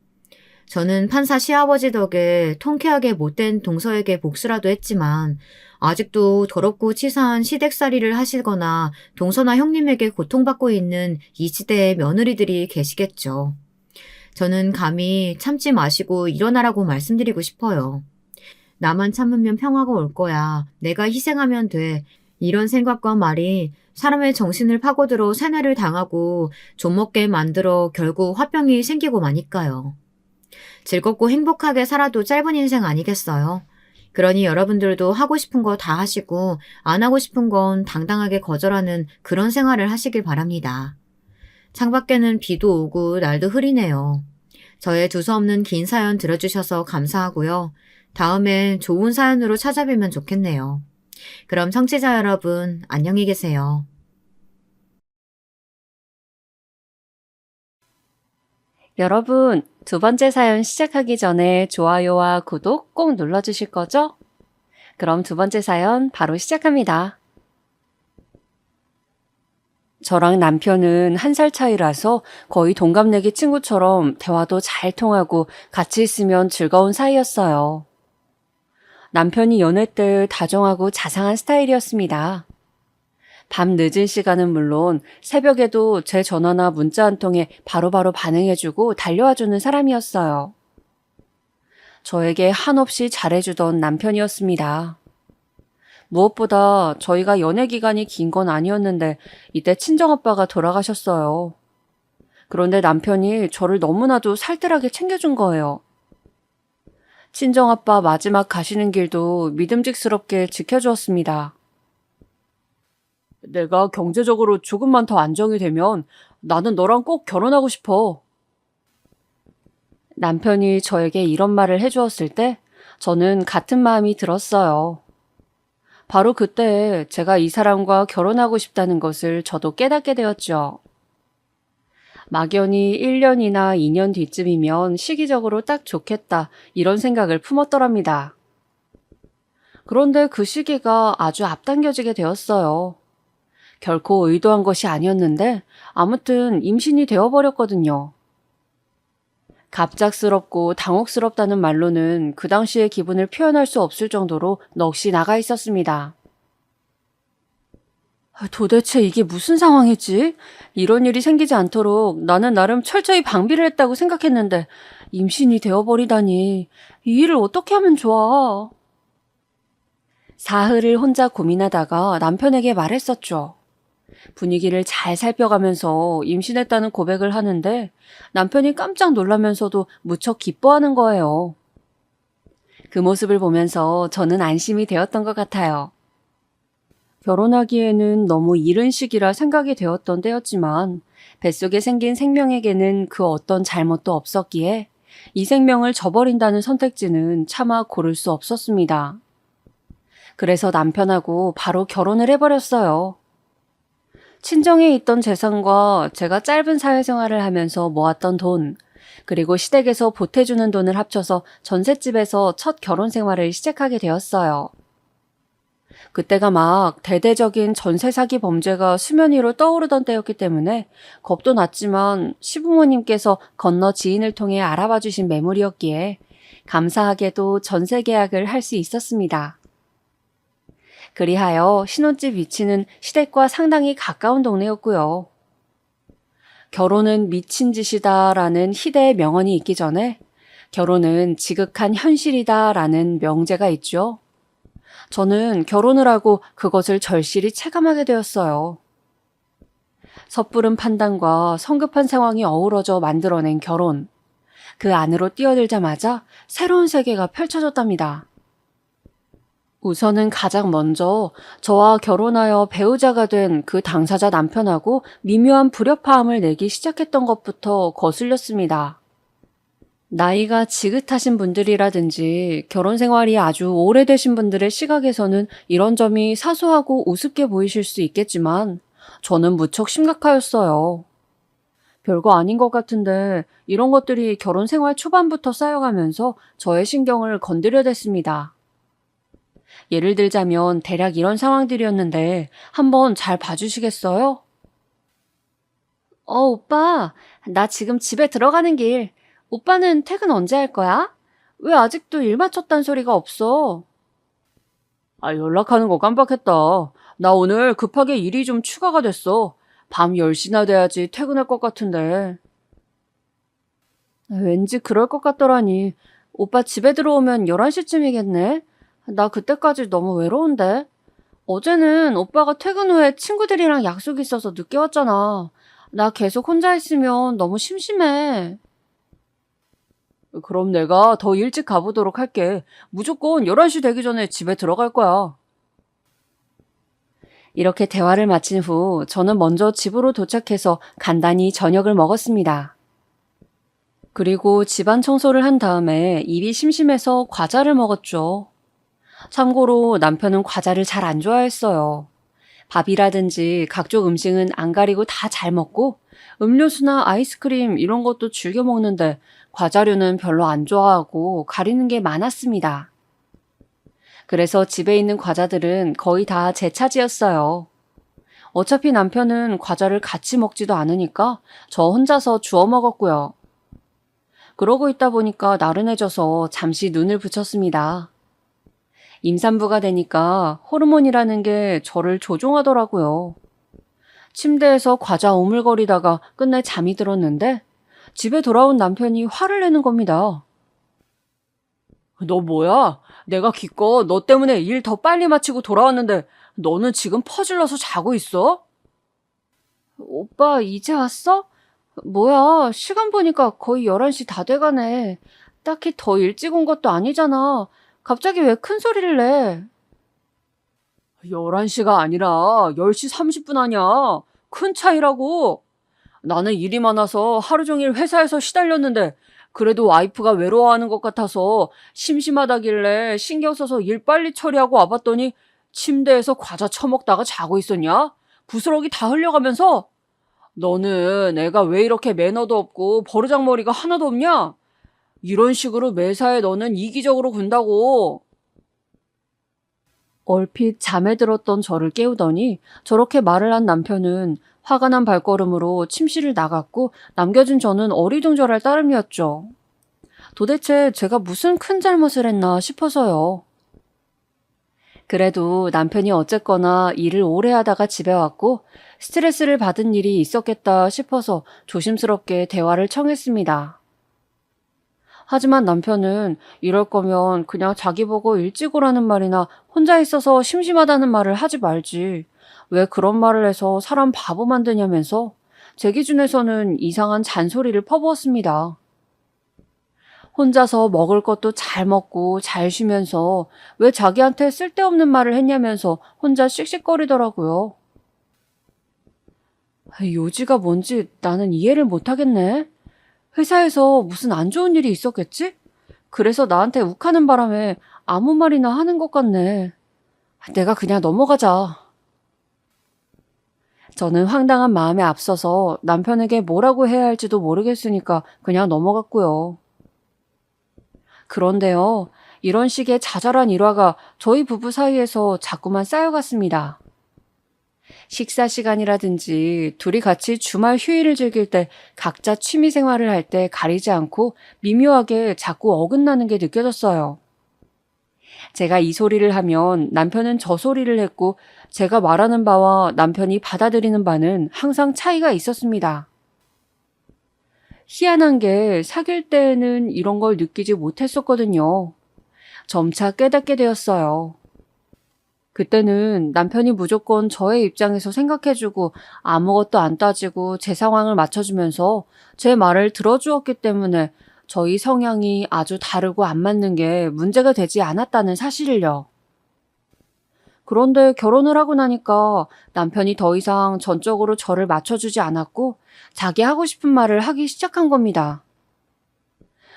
저는 판사 시아버지 덕에 통쾌하게 못된 동서에게 복수라도 했지만 아직도 더럽고 치사한 시댁살이를 하시거나 동서나 형님에게 고통받고 있는 이 시대의 며느리들이 계시겠죠. 저는 감히 참지 마시고 일어나라고 말씀드리고 싶어요. 나만 참으면 평화가 올 거야. 내가 희생하면 돼. 이런 생각과 말이 사람의 정신을 파고들어 세뇌를 당하고 좀먹게 만들어 결국 화병이 생기고 마니까요. 즐겁고 행복하게 살아도 짧은 인생 아니겠어요? 그러니 여러분들도 하고 싶은 거 다 하시고 안 하고 싶은 건 당당하게 거절하는 그런 생활을 하시길 바랍니다. 창밖에는 비도 오고 날도 흐리네요. 저의 두서없는 긴 사연 들어주셔서 감사하고요. 다음엔 좋은 사연으로 찾아뵈면 좋겠네요. 그럼 청취자 여러분, 안녕히 계세요. 여러분, 두 번째 사연 시작하기 전에 좋아요와 구독 꼭 눌러주실 거죠? 그럼 두 번째 사연 바로 시작합니다. 저랑 남편은 1살 차이라서 거의 동갑내기 친구처럼 대화도 잘 통하고 같이 있으면 즐거운 사이였어요. 남편이 연애 때 다정하고 자상한 스타일이었습니다. 밤 늦은 시간은 물론 새벽에도 제 전화나 문자 한 통에 바로바로 반응해주고 달려와주는 사람이었어요. 저에게 한없이 잘해주던 남편이었습니다. 무엇보다 저희가 연애 기간이 긴 건 아니었는데 이때 친정아빠가 돌아가셨어요. 그런데 남편이 저를 너무나도 살뜰하게 챙겨준 거예요. 친정아빠 마지막 가시는 길도 믿음직스럽게 지켜주었습니다. 내가 경제적으로 조금만 더 안정이 되면 나는 너랑 꼭 결혼하고 싶어. 남편이 저에게 이런 말을 해주었을 때 저는 같은 마음이 들었어요. 바로 그때 제가 이 사람과 결혼하고 싶다는 것을 저도 깨닫게 되었죠. 막연히 1년이나 2년 뒤쯤이면 시기적으로 딱 좋겠다 이런 생각을 품었더랍니다. 그런데 그 시기가 아주 앞당겨지게 되었어요. 결코 의도한 것이 아니었는데 아무튼 임신이 되어버렸거든요. 갑작스럽고 당혹스럽다는 말로는 그 당시의 기분을 표현할 수 없을 정도로 넋이 나가 있었습니다. 도대체 이게 무슨 상황이지? 이런 일이 생기지 않도록 나는 나름 철저히 방비를 했다고 생각했는데 임신이 되어버리다니 이 일을 어떻게 하면 좋아? 사흘을 혼자 고민하다가 남편에게 말했었죠. 분위기를 잘 살펴가면서 임신했다는 고백을 하는데 남편이 깜짝 놀라면서도 무척 기뻐하는 거예요. 그 모습을 보면서 저는 안심이 되었던 것 같아요. 결혼하기에는 너무 이른 시기라 생각이 되었던 때였지만 뱃속에 생긴 생명에게는 그 어떤 잘못도 없었기에 이 생명을 저버린다는 선택지는 차마 고를 수 없었습니다. 그래서 남편하고 바로 결혼을 해버렸어요. 친정에 있던 재산과 제가 짧은 사회생활을 하면서 모았던 돈, 그리고 시댁에서 보태주는 돈을 합쳐서 전셋집에서 첫 결혼 생활을 시작하게 되었어요. 그때가 막 대대적인 전세 사기 범죄가 수면 위로 떠오르던 때였기 때문에 겁도 났지만 시부모님께서 건너 지인을 통해 알아봐 주신 매물이었기에 감사하게도 전세 계약을 할 수 있었습니다. 그리하여 신혼집 위치는 시댁과 상당히 가까운 동네였고요. 결혼은 미친 짓이다라는 희대의 명언이 있기 전에 결혼은 지극한 현실이다라는 명제가 있죠. 저는 결혼을 하고 그것을 절실히 체감하게 되었어요. 섣부른 판단과 성급한 상황이 어우러져 만들어낸 결혼. 그 안으로 뛰어들자마자 새로운 세계가 펼쳐졌답니다. 우선은 가장 먼저 저와 결혼하여 배우자가 된 그 당사자 남편하고 미묘한 불협화음을 내기 시작했던 것부터 거슬렸습니다. 나이가 지긋하신 분들이라든지 결혼 생활이 아주 오래되신 분들의 시각에서는 이런 점이 사소하고 우습게 보이실 수 있겠지만 저는 무척 심각하였어요. 별거 아닌 것 같은데 이런 것들이 결혼 생활 초반부터 쌓여가면서 저의 신경을 건드려댔습니다. 예를 들자면 대략 이런 상황들이었는데 한번 잘 봐주시겠어요? 오빠, 나 지금 집에 들어가는 길. 오빠는 퇴근 언제 할 거야? 왜 아직도 일 마쳤단 소리가 없어? 연락하는 거 깜빡했다. 나 오늘 급하게 일이 좀 추가가 됐어. 밤 10시나 돼야지 퇴근할 것 같은데. 왠지 그럴 것 같더라니. 오빠 집에 들어오면 11시쯤이겠네? 나 그때까지 너무 외로운데? 어제는 오빠가 퇴근 후에 친구들이랑 약속이 있어서 늦게 왔잖아. 나 계속 혼자 있으면 너무 심심해. 그럼 내가 더 일찍 가보도록 할게. 무조건 11시 되기 전에 집에 들어갈 거야. 이렇게 대화를 마친 후 저는 먼저 집으로 도착해서 간단히 저녁을 먹었습니다. 그리고 집안 청소를 한 다음에 입이 심심해서 과자를 먹었죠. 참고로 남편은 과자를 잘 안 좋아했어요. 밥이라든지 각종 음식은 안 가리고 다 잘 먹고 음료수나 아이스크림 이런 것도 즐겨 먹는데 과자류는 별로 안 좋아하고 가리는 게 많았습니다. 그래서 집에 있는 과자들은 거의 다 제 차지였어요. 어차피 남편은 과자를 같이 먹지도 않으니까 저 혼자서 주워 먹었고요. 그러고 있다 보니까 나른해져서 잠시 눈을 붙였습니다. 임산부가 되니까 호르몬이라는 게 저를 조종하더라고요. 침대에서 과자 오물거리다가 끝내 잠이 들었는데 집에 돌아온 남편이 화를 내는 겁니다. 너 뭐야? 내가 기껏 너 때문에 일 더 빨리 마치고 돌아왔는데 너는 지금 퍼질러서 자고 있어? 오빠 이제 왔어? 뭐야, 시간 보니까 거의 11시 다 돼가네. 딱히 더 일찍 온 것도 아니잖아. 갑자기 왜 큰 소리를 내? 11시가 아니라 10시 30분 아냐. 큰 차이라고. 나는 일이 많아서 하루 종일 회사에서 시달렸는데 그래도 와이프가 외로워하는 것 같아서 심심하다길래 신경 써서 일 빨리 처리하고 와봤더니 침대에서 과자 처먹다가 자고 있었냐? 부스러기 다 흘려가면서. 너는 애가 왜 이렇게 매너도 없고 버르장머리가 하나도 없냐? 이런 식으로 매사에 너는 이기적으로 군다고. 얼핏 잠에 들었던 저를 깨우더니 저렇게 말을 한 남편은 화가 난 발걸음으로 침실을 나갔고 남겨진 저는 어리둥절할 따름이었죠. 도대체 제가 무슨 큰 잘못을 했나 싶어서요. 그래도 남편이 어쨌거나 일을 오래 하다가 집에 왔고 스트레스를 받은 일이 있었겠다 싶어서 조심스럽게 대화를 청했습니다. 하지만 남편은 이럴 거면 그냥 자기 보고 일찍 오라는 말이나 혼자 있어서 심심하다는 말을 하지 말지. 왜 그런 말을 해서 사람 바보 만드냐면서 제 기준에서는 이상한 잔소리를 퍼부었습니다. 혼자서 먹을 것도 잘 먹고 잘 쉬면서 왜 자기한테 쓸데없는 말을 했냐면서 혼자 씩씩거리더라고요. 요지가 뭔지 나는 이해를 못하겠네. 회사에서 무슨 안 좋은 일이 있었겠지? 그래서 나한테 욱하는 바람에 아무 말이나 하는 것 같네. 내가 그냥 넘어가자. 저는 황당한 마음에 앞서서 남편에게 뭐라고 해야 할지도 모르겠으니까 그냥 넘어갔고요. 그런데요, 이런 식의 자잘한 일화가 저희 부부 사이에서 자꾸만 쌓여갔습니다. 식사 시간이라든지 둘이 같이 주말 휴일을 즐길 때 각자 취미 생활을 할 때 가리지 않고 미묘하게 자꾸 어긋나는 게 느껴졌어요. 제가 이 소리를 하면 남편은 저 소리를 했고 제가 말하는 바와 남편이 받아들이는 바는 항상 차이가 있었습니다. 희한한 게 사귈 때는 이런 걸 느끼지 못했었거든요. 점차 깨닫게 되었어요. 그때는 남편이 무조건 저의 입장에서 생각해주고 아무것도 안 따지고 제 상황을 맞춰주면서 제 말을 들어주었기 때문에 저희 성향이 아주 다르고 안 맞는 게 문제가 되지 않았다는 사실을요. 그런데 결혼을 하고 나니까 남편이 더 이상 전적으로 저를 맞춰주지 않았고 자기 하고 싶은 말을 하기 시작한 겁니다.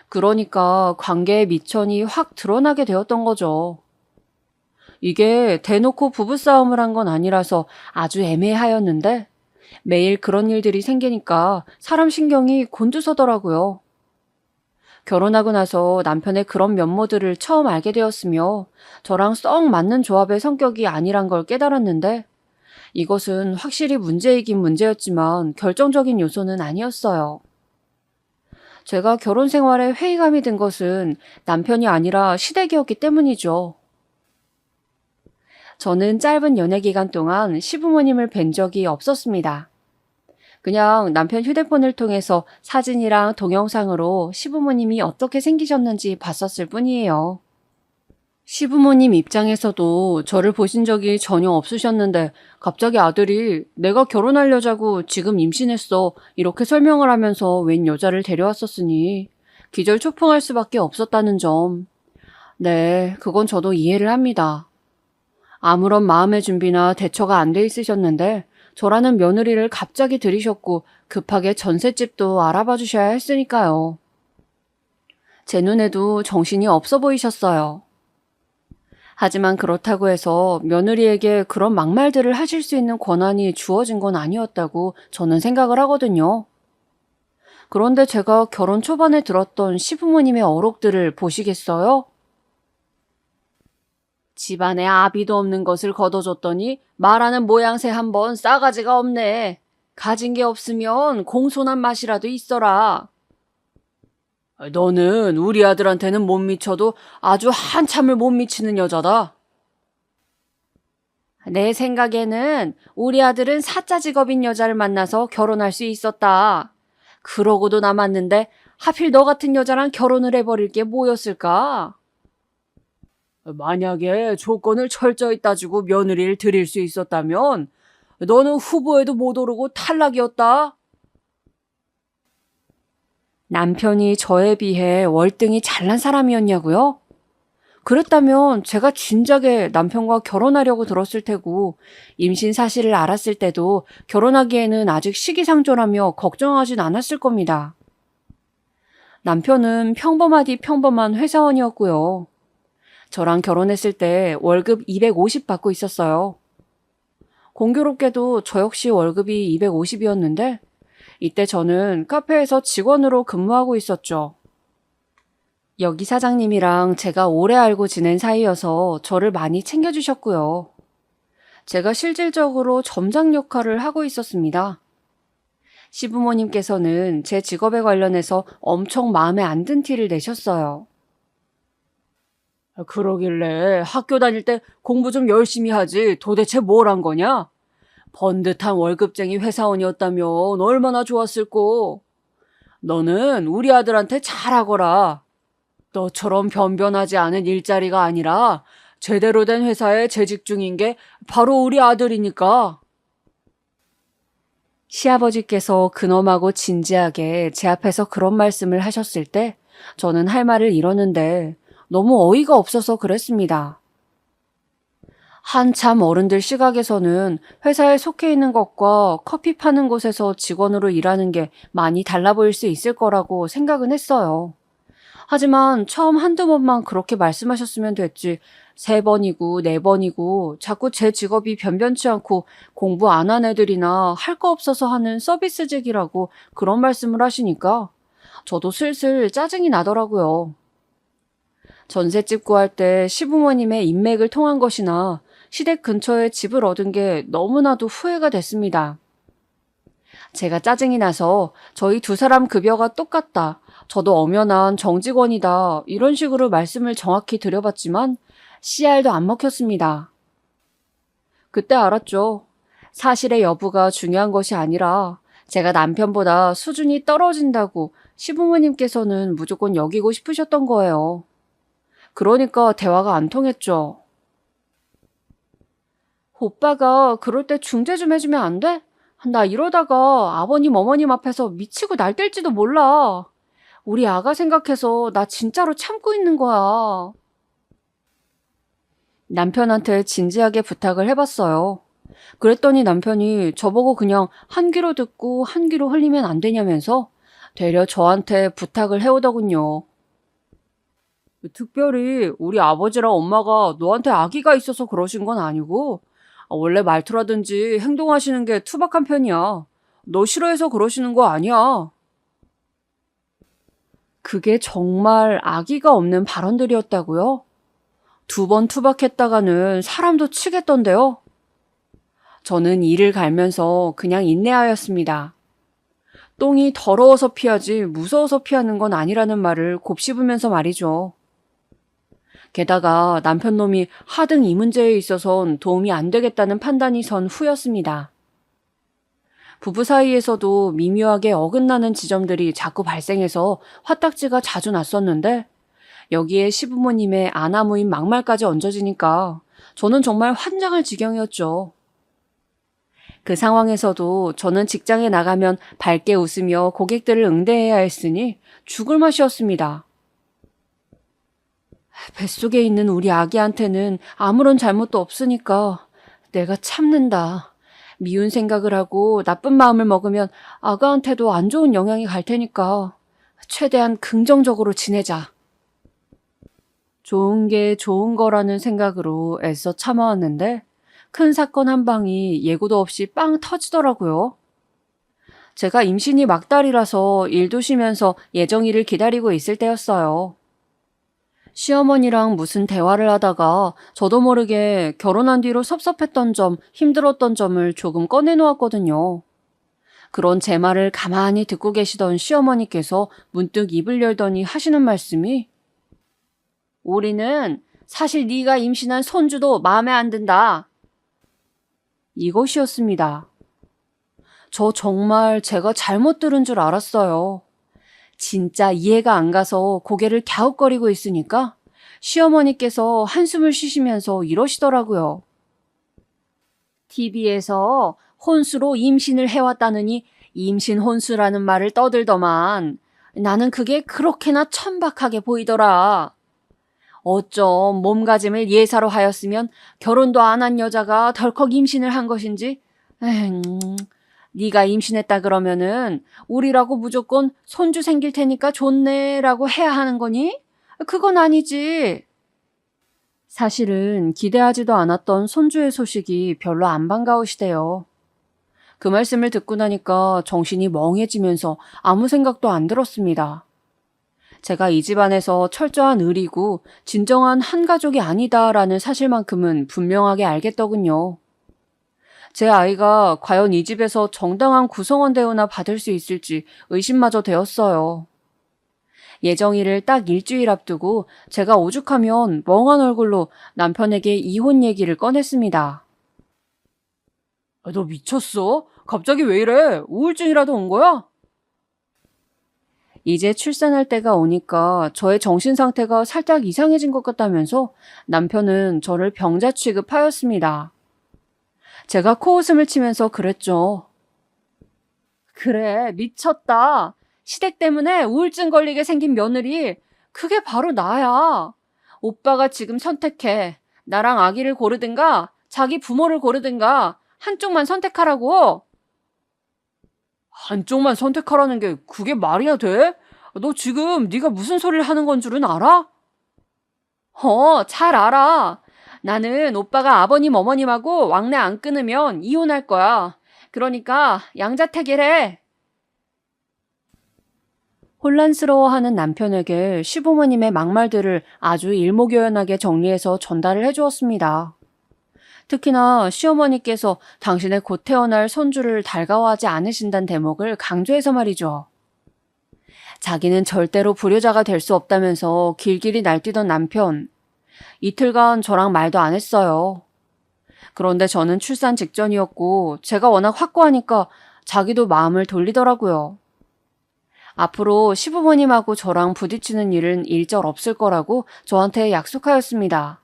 그러니까 관계의 미천이 확 드러나게 되었던 거죠. 이게 대놓고 부부싸움을 한 건 아니라서 아주 애매하였는데 매일 그런 일들이 생기니까 사람 신경이 곤두서더라고요. 결혼하고 나서 남편의 그런 면모들을 처음 알게 되었으며 저랑 썩 맞는 조합의 성격이 아니란 걸 깨달았는데 이것은 확실히 문제이긴 문제였지만 결정적인 요소는 아니었어요. 제가 결혼 생활에 회의감이 든 것은 남편이 아니라 시댁이었기 때문이죠. 저는 짧은 연애 기간 동안 시부모님을 뵌 적이 없었습니다. 그냥 남편 휴대폰을 통해서 사진이랑 동영상으로 시부모님이 어떻게 생기셨는지 봤었을 뿐이에요. 시부모님 입장에서도 저를 보신 적이 전혀 없으셨는데 갑자기 아들이 내가 결혼하려자고 지금 임신했어 이렇게 설명을 하면서 웬 여자를 데려왔었으니 기절초풍할 수밖에 없었다는 점. 네, 그건 저도 이해를 합니다. 아무런 마음의 준비나 대처가 안 돼 있으셨는데 저라는 며느리를 갑자기 들이셨고 급하게 전셋집도 알아봐 주셔야 했으니까요. 제 눈에도 정신이 없어 보이셨어요. 하지만 그렇다고 해서 며느리에게 그런 막말들을 하실 수 있는 권한이 주어진 건 아니었다고 저는 생각을 하거든요. 그런데 제가 결혼 초반에 들었던 시부모님의 어록들을 보시겠어요? 집안에 아비도 없는 것을 거둬줬더니 말하는 모양새 한번 싸가지가 없네. 가진 게 없으면 공손한 맛이라도 있어라. 너는 우리 아들한테는 못 미쳐도 아주 한참을 못 미치는 여자다. 내 생각에는 우리 아들은 사짜 직업인 여자를 만나서 결혼할 수 있었다. 그러고도 남았는데 하필 너 같은 여자랑 결혼을 해버릴 게 뭐였을까? 만약에 조건을 철저히 따지고 며느리를 드릴 수 있었다면 너는 후보에도 못 오르고 탈락이었다. 남편이 저에 비해 월등히 잘난 사람이었냐고요? 그랬다면 제가 진작에 남편과 결혼하려고 들었을 테고 임신 사실을 알았을 때도 결혼하기에는 아직 시기상조라며 걱정하진 않았을 겁니다. 남편은 평범하디 평범한 회사원이었고요. 저랑 결혼했을 때 월급 250 받고 있었어요. 공교롭게도 저 역시 월급이 250이었는데 이때 저는 카페에서 직원으로 근무하고 있었죠. 여기 사장님이랑 제가 오래 알고 지낸 사이여서 저를 많이 챙겨주셨고요. 제가 실질적으로 점장 역할을 하고 있었습니다. 시부모님께서는 제 직업에 관련해서 엄청 마음에 안 든 티를 내셨어요. 그러길래 학교 다닐 때 공부 좀 열심히 하지 도대체 뭘 한 거냐? 번듯한 월급쟁이 회사원이었다면 얼마나 좋았을꼬. 너는 우리 아들한테 잘하거라. 너처럼 변변하지 않은 일자리가 아니라 제대로 된 회사에 재직 중인 게 바로 우리 아들이니까. 시아버지께서 근엄하고 진지하게 제 앞에서 그런 말씀을 하셨을 때 저는 할 말을 잃었는데 너무 어이가 없어서 그랬습니다. 한참 어른들 시각에서는 회사에 속해 있는 것과 커피 파는 곳에서 직원으로 일하는 게 많이 달라 보일 수 있을 거라고 생각은 했어요. 하지만 처음 한두 번만 그렇게 말씀하셨으면 됐지. 3번이고 4번이고 자꾸 제 직업이 변변치 않고 공부 안 한 애들이나 할 거 없어서 하는 서비스직이라고 그런 말씀을 하시니까 저도 슬슬 짜증이 나더라고요. 전셋집 구할 때 시부모님의 인맥을 통한 것이나 시댁 근처에 집을 얻은 게 너무나도 후회가 됐습니다. 제가 짜증이 나서 저희 2사람 급여가 똑같다. 저도 엄연한 정직원이다. 이런 식으로 말씀을 정확히 드려봤지만 CR도 안 먹혔습니다. 그때 알았죠. 사실의 여부가 중요한 것이 아니라 제가 남편보다 수준이 떨어진다고 시부모님께서는 무조건 여기고 싶으셨던 거예요. 그러니까 대화가 안 통했죠. 오빠가 그럴 때 중재 좀 해주면 안 돼? 나 이러다가 아버님 어머님 앞에서 미치고 날뛸지도 몰라. 우리 아가 생각해서 나 진짜로 참고 있는 거야. 남편한테 진지하게 부탁을 해봤어요. 그랬더니 남편이 저보고 그냥 한 귀로 듣고 한 귀로 흘리면 안 되냐면서 되려 저한테 부탁을 해오더군요. 특별히 우리 아버지랑 엄마가 너한테 아기가 있어서 그러신 건 아니고 원래 말투라든지 행동하시는 게 투박한 편이야. 너 싫어해서 그러시는 거 아니야. 그게 정말 아기가 없는 발언들이었다고요? 2번 투박했다가는 사람도 치겠던데요? 저는 이를 갈면서 그냥 인내하였습니다. 똥이 더러워서 피하지 무서워서 피하는 건 아니라는 말을 곱씹으면서 말이죠. 게다가 남편놈이 하등 이 문제에 있어선 도움이 안 되겠다는 판단이 선 후였습니다. 부부 사이에서도 미묘하게 어긋나는 지점들이 자꾸 발생해서 화딱지가 자주 났었는데 여기에 시부모님의 아나무인 막말까지 얹어지니까 저는 정말 환장할 지경이었죠. 그 상황에서도 저는 직장에 나가면 밝게 웃으며 고객들을 응대해야 했으니 죽을 맛이었습니다. 뱃속에 있는 우리 아기한테는 아무런 잘못도 없으니까 내가 참는다. 미운 생각을 하고 나쁜 마음을 먹으면 아가한테도 안 좋은 영향이 갈 테니까 최대한 긍정적으로 지내자. 좋은 게 좋은 거라는 생각으로 애써 참아왔는데 큰 사건 한 방이 예고도 없이 빵 터지더라고요. 제가 임신이 막달이라서 일도 쉬면서 예정일을 기다리고 있을 때였어요. 시어머니랑 무슨 대화를 하다가 저도 모르게 결혼한 뒤로 섭섭했던 점, 힘들었던 점을 조금 꺼내놓았거든요. 그런 제 말을 가만히 듣고 계시던 시어머니께서 문득 입을 열더니 하시는 말씀이 우리는 사실 네가 임신한 손주도 마음에 안 든다. 이것이었습니다. 저 정말 제가 잘못 들은 줄 알았어요. 진짜 이해가 안 가서 고개를 갸웃거리고 있으니까 시어머니께서 한숨을 쉬시면서 이러시더라고요. TV에서 혼수로 임신을 해왔다느니 임신 혼수라는 말을 떠들더만 나는 그게 그렇게나 천박하게 보이더라. 어쩜 몸가짐을 예사로 하였으면 결혼도 안 한 여자가 덜컥 임신을 한 것인지 네가 임신했다 그러면은 우리라고 무조건 손주 생길 테니까 좋네라고 해야 하는 거니? 그건 아니지. 사실은 기대하지도 않았던 손주의 소식이 별로 안 반가우시대요. 그 말씀을 듣고 나니까 정신이 멍해지면서 아무 생각도 안 들었습니다. 제가 이 집안에서 철저한 의리고 진정한 한 가족이 아니다라는 사실만큼은 분명하게 알겠더군요. 제 아이가 과연 이 집에서 정당한 구성원 대우나 받을 수 있을지 의심마저 되었어요. 예정일을 딱 일주일 앞두고 제가 오죽하면 멍한 얼굴로 남편에게 이혼 얘기를 꺼냈습니다. 너 미쳤어? 갑자기 왜 이래? 우울증이라도 온 거야? 이제 출산할 때가 오니까 저의 정신 상태가 살짝 이상해진 것 같다면서 남편은 저를 병자 취급하였습니다. 제가 코웃음을 치면서 그랬죠. 그래, 미쳤다. 시댁 때문에 우울증 걸리게 생긴 며느리, 그게 바로 나야. 오빠가 지금 선택해. 나랑 아기를 고르든가 자기 부모를 고르든가 한쪽만 선택하라고. 한쪽만 선택하라는 게 그게 말이나 돼? 너 지금 네가 무슨 소리를 하는 건 줄은 알아? 잘 알아. 나는 오빠가 아버님 어머님하고 왕래 안 끊으면 이혼할 거야. 그러니까 양자택일해. 혼란스러워하는 남편에게 시부모님의 막말들을 아주 일목요연하게 정리해서 전달을 해주었습니다. 특히나 시어머니께서 당신의 곧 태어날 손주를 달가워하지 않으신다는 대목을 강조해서 말이죠. 자기는 절대로 불효자가 될 수 없다면서 길길이 날뛰던 남편. 이틀간 저랑 말도 안 했어요. 그런데 저는 출산 직전이었고 제가 워낙 확고하니까 자기도 마음을 돌리더라고요. 앞으로 시부모님하고 저랑 부딪히는 일은 일절 없을 거라고 저한테 약속하였습니다.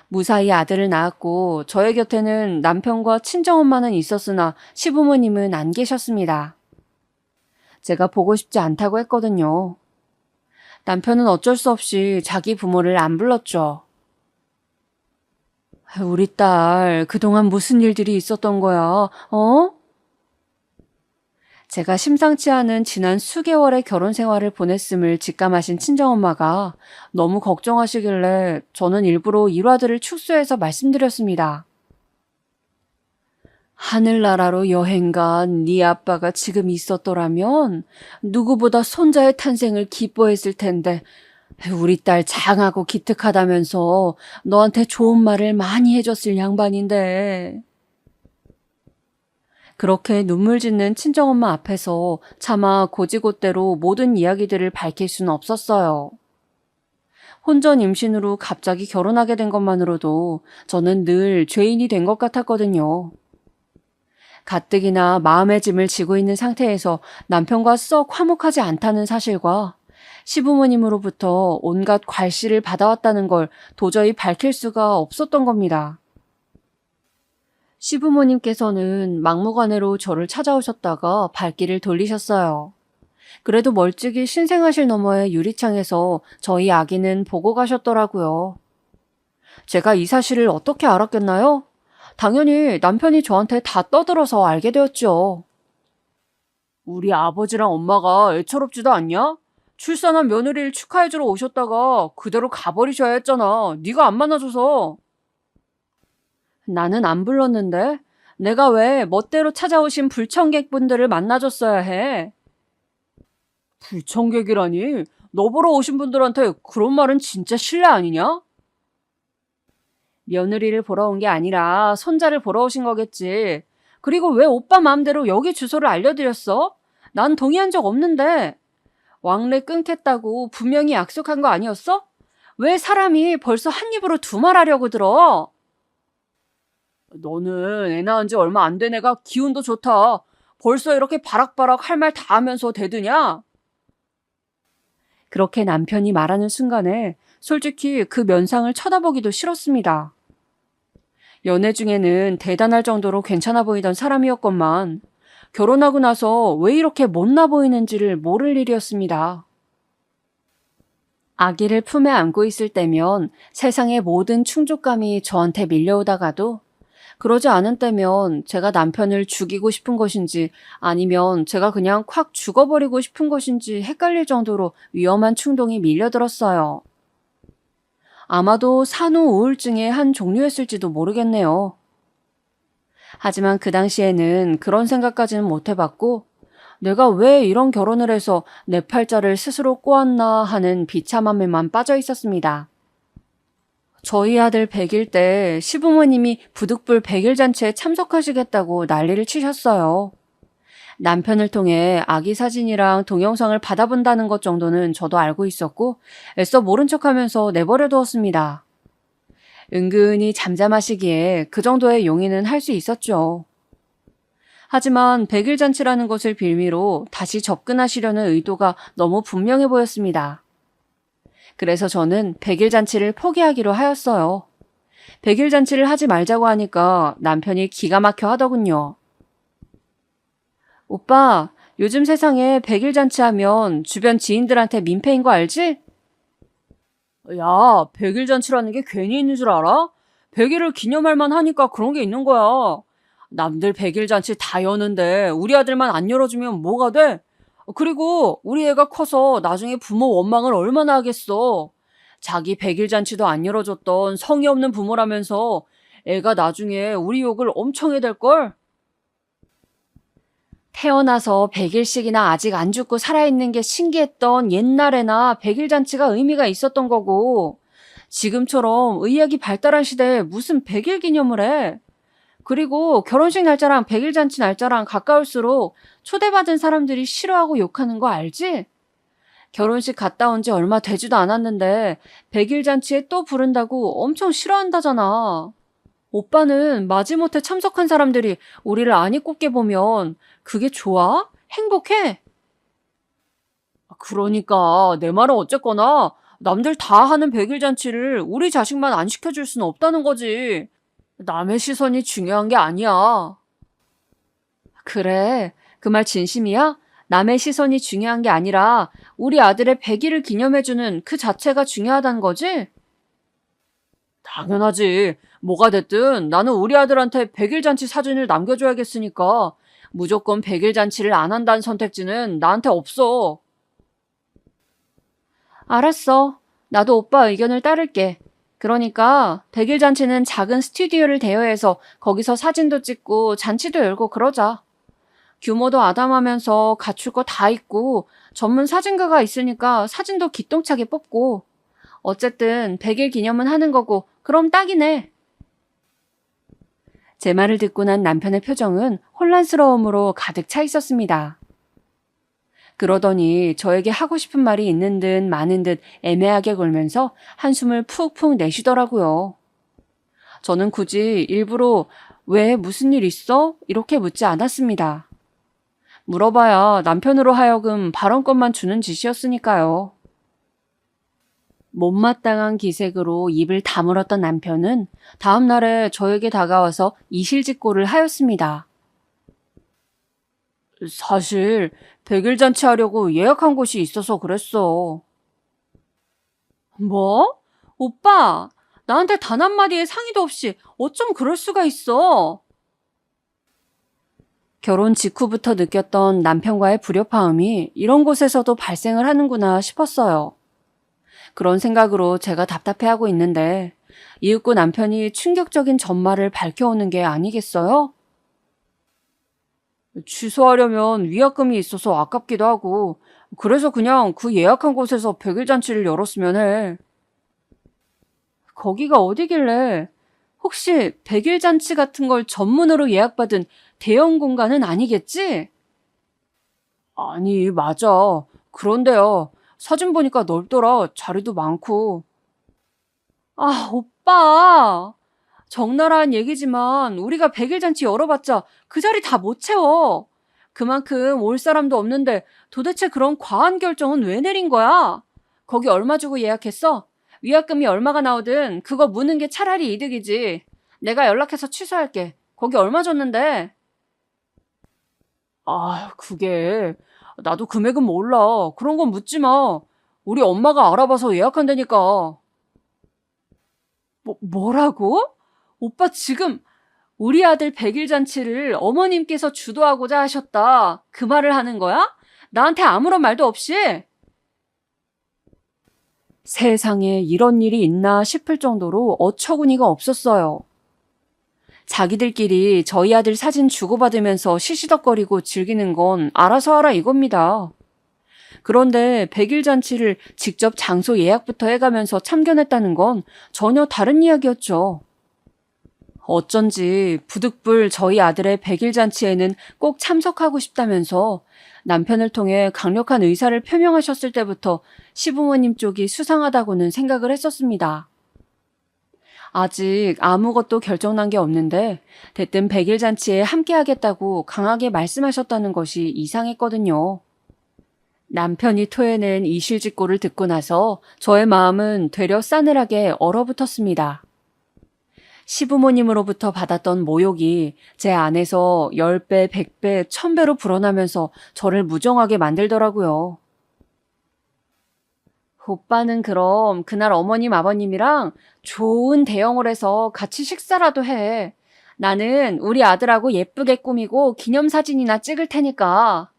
무사히 아들을 낳았고 저의 곁에는 남편과 친정엄마는 있었으나 시부모님은 안 계셨습니다. 제가 보고 싶지 않다고 했거든요. 남편은 어쩔 수 없이 자기 부모를 안 불렀죠. 우리 딸, 그동안 무슨 일들이 있었던 거야, 어? 제가 심상치 않은 지난 수개월의 결혼 생활을 보냈음을 직감하신 친정엄마가 너무 걱정하시길래 저는 일부러 일화들을 축소해서 말씀드렸습니다. 하늘나라로 여행 간 네 아빠가 지금 있었더라면 누구보다 손자의 탄생을 기뻐했을 텐데 우리 딸 장하고 기특하다면서 너한테 좋은 말을 많이 해줬을 양반인데. 그렇게 눈물 짓는 친정엄마 앞에서 차마 고지고대로 모든 이야기들을 밝힐 수는 없었어요. 혼전 임신으로 갑자기 결혼하게 된 것만으로도 저는 늘 죄인이 된 것 같았거든요. 가뜩이나 마음의 짐을 지고 있는 상태에서 남편과 썩 화목하지 않다는 사실과 시부모님으로부터 온갖 괄시를 받아왔다는 걸 도저히 밝힐 수가 없었던 겁니다. 시부모님께서는 막무가내로 저를 찾아오셨다가 발길을 돌리셨어요. 그래도 멀찍이 신생아실 너머의 유리창에서 저희 아기는 보고 가셨더라고요. 제가 이 사실을 어떻게 알았겠나요? 당연히 남편이 저한테 다 떠들어서 알게 되었죠. 우리 아버지랑 엄마가 애처롭지도 않냐? 출산한 며느리를 축하해주러 오셨다가 그대로 가버리셔야 했잖아. 네가 안 만나줘서. 나는 안 불렀는데 내가 왜 멋대로 찾아오신 불청객분들을 만나줬어야 해. 불청객이라니? 너 보러 오신 분들한테 그런 말은 진짜 실례 아니냐? 며느리를 보러 온 게 아니라 손자를 보러 오신 거겠지. 그리고 왜 오빠 마음대로 여기 주소를 알려드렸어? 난 동의한 적 없는데. 왕래 끊겠다고 분명히 약속한 거 아니었어? 왜 사람이 벌써 한 입으로 두 말 하려고 들어? 너는 애 낳은 지 얼마 안 된 애가 기운도 좋다. 벌써 이렇게 바락바락 할 말 다 하면서 대드냐? 그렇게 남편이 말하는 순간에 솔직히 그 면상을 쳐다보기도 싫었습니다. 연애 중에는 대단할 정도로 괜찮아 보이던 사람이었건만 결혼하고 나서 왜 이렇게 못나 보이는지를 모를 일이었습니다. 아기를 품에 안고 있을 때면 세상의 모든 충족감이 저한테 밀려오다가도 그러지 않은 때면 제가 남편을 죽이고 싶은 것인지 아니면 제가 그냥 콱 죽어버리고 싶은 것인지 헷갈릴 정도로 위험한 충동이 밀려들었어요. 아마도 산후 우울증의 한 종류였을지도 모르겠네요. 하지만 그 당시에는 그런 생각까지는 못 해봤고 내가 왜 이런 결혼을 해서 내 팔자를 스스로 꼬았나 하는 비참함에만 빠져 있었습니다. 저희 아들 100일 때 시부모님이 부득불 100일 잔치에 참석하시겠다고 난리를 치셨어요. 남편을 통해 아기 사진이랑 동영상을 받아본다는 것 정도는 저도 알고 있었고 애써 모른 척하면서 내버려 두었습니다. 은근히 잠잠하시기에 그 정도의 용의는 할 수 있었죠. 하지만 100일 잔치라는 것을 빌미로 다시 접근하시려는 의도가 너무 분명해 보였습니다. 그래서 저는 100일 잔치를 포기하기로 하였어요. 100일 잔치를 하지 말자고 하니까 남편이 기가 막혀 하더군요. 오빠, 요즘 세상에 100일 잔치 하면 주변 지인들한테 민폐인 거 알지? 야, 100일 잔치라는 게 괜히 있는 줄 알아? 100일을 기념할 만 하니까 그런 게 있는 거야. 남들 100일 잔치 다 여는데 우리 아들만 안 열어주면 뭐가 돼? 그리고 우리 애가 커서 나중에 부모 원망을 얼마나 하겠어. 자기 백일 잔치도 안 열어줬던 성의 없는 부모라면서 애가 나중에 우리 욕을 엄청 해댈걸? 태어나서 100일씩이나 아직 안 죽고 살아있는 게 신기했던 옛날에나 백일 잔치가 의미가 있었던 거고, 지금처럼 의학이 발달한 시대에 무슨 100일 기념을 해? 그리고 결혼식 날짜랑 백일 잔치 날짜랑 가까울수록 초대받은 사람들이 싫어하고 욕하는 거 알지? 결혼식 갔다 온 지 얼마 되지도 않았는데 백일 잔치에 또 부른다고 엄청 싫어한다잖아. 오빠는 마지못해 참석한 사람들이 우리를 안이 꼽게 보면 그게 좋아? 행복해? 그러니까 내 말은 어쨌거나 남들 다 하는 백일 잔치를 우리 자식만 안 시켜줄 수는 없다는 거지. 남의 시선이 중요한 게 아니야. 그래, 그 말 진심이야? 남의 시선이 중요한 게 아니라 우리 아들의 100일을 기념해주는 그 자체가 중요하다는 거지? 당연하지. 뭐가 됐든 나는 우리 아들한테 100일 잔치 사진을 남겨줘야겠으니까 무조건 100일 잔치를 안 한다는 선택지는 나한테 없어. 알았어. 나도 오빠 의견을 따를게. 그러니까 100일 잔치는 작은 스튜디오를 대여해서 거기서 사진도 찍고 잔치도 열고 그러자. 규모도 아담하면서 갖출 거 다 있고 전문 사진가가 있으니까 사진도 기똥차게 뽑고. 어쨌든 100일 기념은 하는 거고 그럼 딱이네. 제 말을 듣고 난 남편의 표정은 혼란스러움으로 가득 차 있었습니다. 그러더니 저에게 하고 싶은 말이 있는 듯 마는 듯 애매하게 굴면서 한숨을 푹푹 내쉬더라고요. 저는 굳이 일부러 왜 무슨 일 있어? 이렇게 묻지 않았습니다. 물어봐야 남편으로 하여금 발언권만 주는 짓이었으니까요. 못마땅한 기색으로 입을 다물었던 남편은 다음 날에 저에게 다가와서 이실직고를 하였습니다. 사실 100일 잔치 하려고 예약한 곳이 있어서 그랬어. 뭐? 오빠, 나한테 단 한마디의 상의도 없이 어쩜 그럴 수가 있어? 결혼 직후부터 느꼈던 남편과의 불협화음이 이런 곳에서도 발생을 하는구나 싶었어요. 그런 생각으로 제가 답답해하고 있는데 이윽고 남편이 충격적인 전말을 밝혀오는 게 아니겠어요? 취소하려면 위약금이 있어서 아깝기도 하고 그래서 그냥 그 예약한 곳에서 100일 잔치를 열었으면 해. 거기가 어디길래 혹시 100일 잔치 같은 걸 전문으로 예약받은 대형 공간은 아니겠지? 아니, 맞아. 그런데요. 사진 보니까 넓더라. 자리도 많고. 아, 오빠. 적나라한 얘기지만 우리가 100일 잔치 열어봤자 그 자리 다 못 채워. 그만큼 올 사람도 없는데 도대체 그런 과한 결정은 왜 내린 거야? 거기 얼마 주고 예약했어? 위약금이 얼마가 나오든 그거 무는 게 차라리 이득이지. 내가 연락해서 취소할게. 거기 얼마 줬는데? 아, 그게 나도 금액은 몰라. 그런 건 묻지 마. 우리 엄마가 알아봐서 예약한다니까. 뭐라고? 오빠 지금 우리 아들 100일 잔치를 어머님께서 주도하고자 하셨다. 그 말을 하는 거야? 나한테 아무런 말도 없이? 세상에 이런 일이 있나 싶을 정도로 어처구니가 없었어요. 자기들끼리 저희 아들 사진 주고받으면서 시시덕거리고 즐기는 건 알아서 하라 이겁니다. 그런데 100일 잔치를 직접 장소 예약부터 해가면서 참견했다는 건 전혀 다른 이야기였죠. 어쩐지 부득불 저희 아들의 100일 잔치에는 꼭 참석하고 싶다면서 남편을 통해 강력한 의사를 표명하셨을 때부터 시부모님 쪽이 수상하다고는 생각을 했었습니다. 아직 아무것도 결정난 게 없는데 대뜸 100일 잔치에 함께하겠다고 강하게 말씀하셨다는 것이 이상했거든요. 남편이 토해낸 이실직고를 듣고 나서 저의 마음은 되려 싸늘하게 얼어붙었습니다. 시부모님으로부터 받았던 모욕이 제 안에서 10배, 100배, 1000배로 불어나면서 저를 무정하게 만들더라고요. 오빠는 그럼 그날 어머님, 아버님이랑 좋은 대형을 해서 같이 식사라도 해. 나는 우리 아들하고 예쁘게 꾸미고 기념사진이나 찍을 테니까.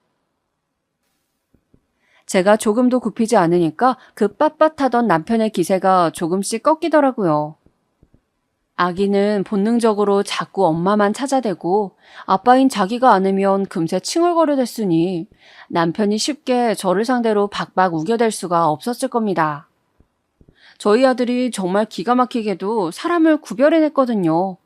제가 조금도 굽히지 않으니까 그 빳빳하던 남편의 기세가 조금씩 꺾이더라고요. 아기는 본능적으로 자꾸 엄마만 찾아대고 아빠인 자기가 않으면 금세 칭얼거려댔으니 남편이 쉽게 저를 상대로 박박 우겨댈 수가 없었을 겁니다. 저희 아들이 정말 기가 막히게도 사람을 구별해냈거든요.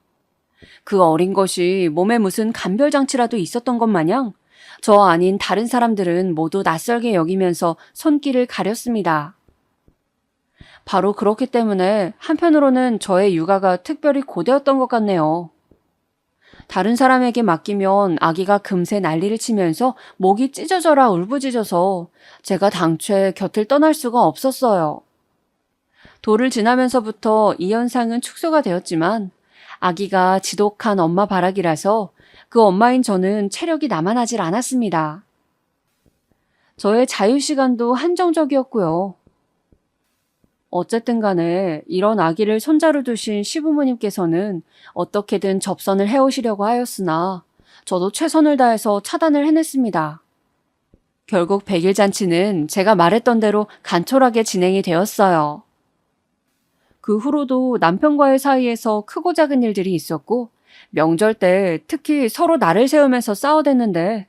그 어린 것이 몸에 무슨 간별장치라도 있었던 것 마냥 저 아닌 다른 사람들은 모두 낯설게 여기면서 손길을 가렸습니다. 바로 그렇기 때문에 한편으로는 저의 육아가 특별히 고되었던 것 같네요. 다른 사람에게 맡기면 아기가 금세 난리를 치면서 목이 찢어져라 울부짖어서 제가 당최 곁을 떠날 수가 없었어요. 돌을 지나면서부터 이 현상은 축소가 되었지만 아기가 지독한 엄마 바라기라서 그 엄마인 저는 체력이 남아나질 않았습니다. 저의 자유시간도 한정적이었고요. 어쨌든 간에 이런 아기를 손자로 두신 시부모님께서는 어떻게든 접선을 해오시려고 하였으나 저도 최선을 다해서 차단을 해냈습니다. 결국 100일 잔치는 제가 말했던 대로 간촐하게 진행이 되었어요. 그 후로도 남편과의 사이에서 크고 작은 일들이 있었고 명절 때 특히 서로 날을 세우면서 싸워댔는데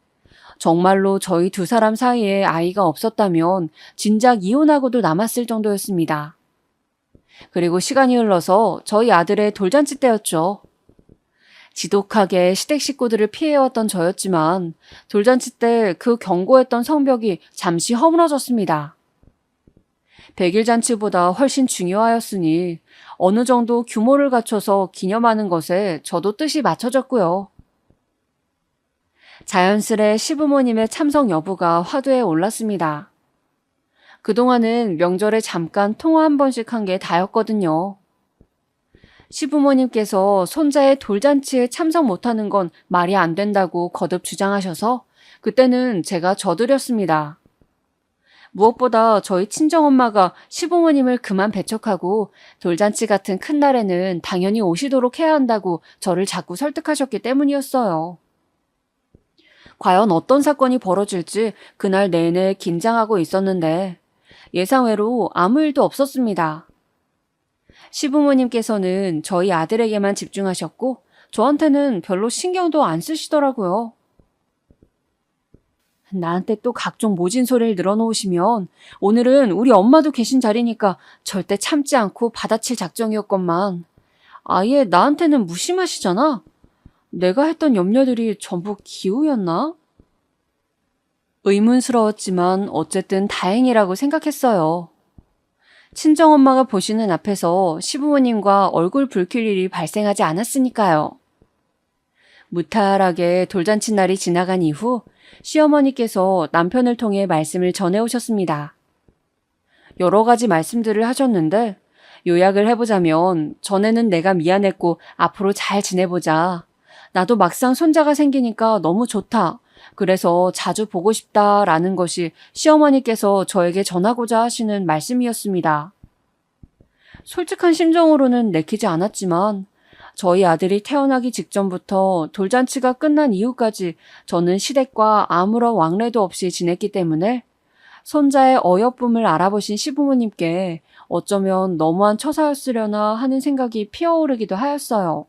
정말로 저희 두 사람 사이에 아이가 없었다면 진작 이혼하고도 남았을 정도였습니다. 그리고 시간이 흘러서 저희 아들의 돌잔치 때였죠. 지독하게 시댁 식구들을 피해왔던 저였지만 돌잔치 때 그 견고했던 성벽이 잠시 허물어졌습니다. 100일 잔치보다 훨씬 중요하였으니 어느 정도 규모를 갖춰서 기념하는 것에 저도 뜻이 맞춰졌고요. 자연스레 시부모님의 참석 여부가 화두에 올랐습니다. 그동안은 명절에 잠깐 통화 한 번씩 한 게 다였거든요. 시부모님께서 손자의 돌잔치에 참석 못하는 건 말이 안 된다고 거듭 주장하셔서 그때는 제가 져드렸습니다. 무엇보다 저희 친정엄마가 시부모님을 그만 배척하고 돌잔치 같은 큰 날에는 당연히 오시도록 해야 한다고 저를 자꾸 설득하셨기 때문이었어요. 과연 어떤 사건이 벌어질지 그날 내내 긴장하고 있었는데 예상외로 아무 일도 없었습니다. 시부모님께서는 저희 아들에게만 집중하셨고 저한테는 별로 신경도 안 쓰시더라고요. 나한테 또 각종 모진 소리를 늘어놓으시면 오늘은 우리 엄마도 계신 자리니까 절대 참지 않고 받아칠 작정이었건만 아예 나한테는 무심하시잖아. 내가 했던 염려들이 전부 기우였나? 의문스러웠지만 어쨌든 다행이라고 생각했어요. 친정엄마가 보시는 앞에서 시부모님과 얼굴 붉힐 일이 발생하지 않았으니까요. 무탈하게 돌잔치 날이 지나간 이후 시어머니께서 남편을 통해 말씀을 전해오셨습니다. 여러 가지 말씀들을 하셨는데 요약을 해보자면 전에는 내가 미안했고 앞으로 잘 지내보자. 나도 막상 손자가 생기니까 너무 좋다. 그래서 자주 보고 싶다라는 것이 시어머니께서 저에게 전하고자 하시는 말씀이었습니다. 솔직한 심정으로는 내키지 않았지만 저희 아들이 태어나기 직전부터 돌잔치가 끝난 이후까지 저는 시댁과 아무런 왕래도 없이 지냈기 때문에 손자의 어여쁨을 알아보신 시부모님께 어쩌면 너무한 처사였으려나 하는 생각이 피어오르기도 하였어요.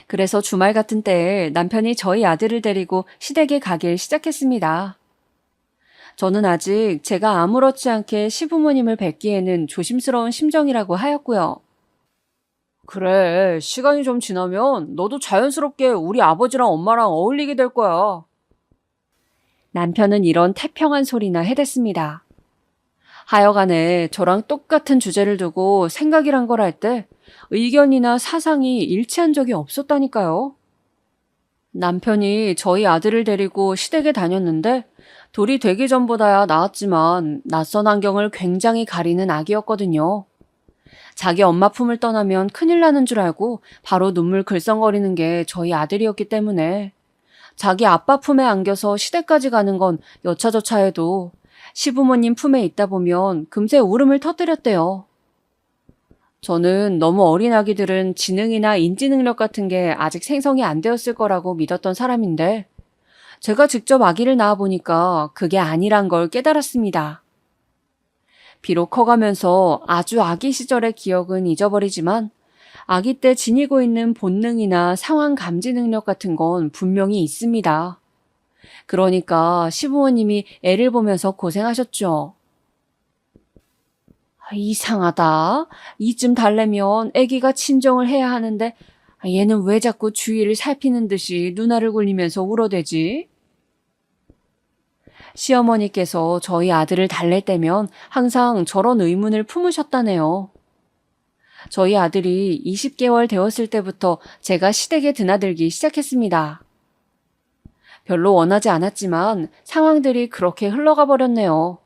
그래서 주말 같은 때에 남편이 저희 아들을 데리고 시댁에 가길 시작했습니다. 저는 아직 제가 아무렇지 않게 시부모님을 뵙기에는 조심스러운 심정이라고 하였고요. 그래, 시간이 좀 지나면 너도 자연스럽게 우리 아버지랑 엄마랑 어울리게 될 거야. 남편은 이런 태평한 소리나 해댔습니다. 하여간에 저랑 똑같은 주제를 두고 생각이란 걸 할 때 의견이나 사상이 일치한 적이 없었다니까요. 남편이 저희 아들을 데리고 시댁에 다녔는데 돌이 되기 전보다야 나았지만 낯선 환경을 굉장히 가리는 아기였거든요. 자기 엄마 품을 떠나면 큰일 나는 줄 알고 바로 눈물 글썽거리는 게 저희 아들이었기 때문에 자기 아빠 품에 안겨서 시댁까지 가는 건 여차저차해도 시부모님 품에 있다 보면 금세 울음을 터뜨렸대요. 저는 너무 어린 아기들은 지능이나 인지 능력 같은 게 아직 생성이 안 되었을 거라고 믿었던 사람인데 제가 직접 아기를 낳아보니까 그게 아니란 걸 깨달았습니다. 비록 커가면서 아주 아기 시절의 기억은 잊어버리지만 아기 때 지니고 있는 본능이나 상황 감지 능력 같은 건 분명히 있습니다. 그러니까 시부모님이 애를 보면서 고생하셨죠. 이상하다. 이쯤 달래면 아기가 친정을 해야 하는데 얘는 왜 자꾸 주위를 살피는 듯이 누나를 굴리면서 울어대지? 시어머니께서 저희 아들을 달랠 때면 항상 저런 의문을 품으셨다네요. 저희 아들이 20개월 되었을 때부터 제가 시댁에 드나들기 시작했습니다. 별로 원하지 않았지만 상황들이 그렇게 흘러가 버렸네요.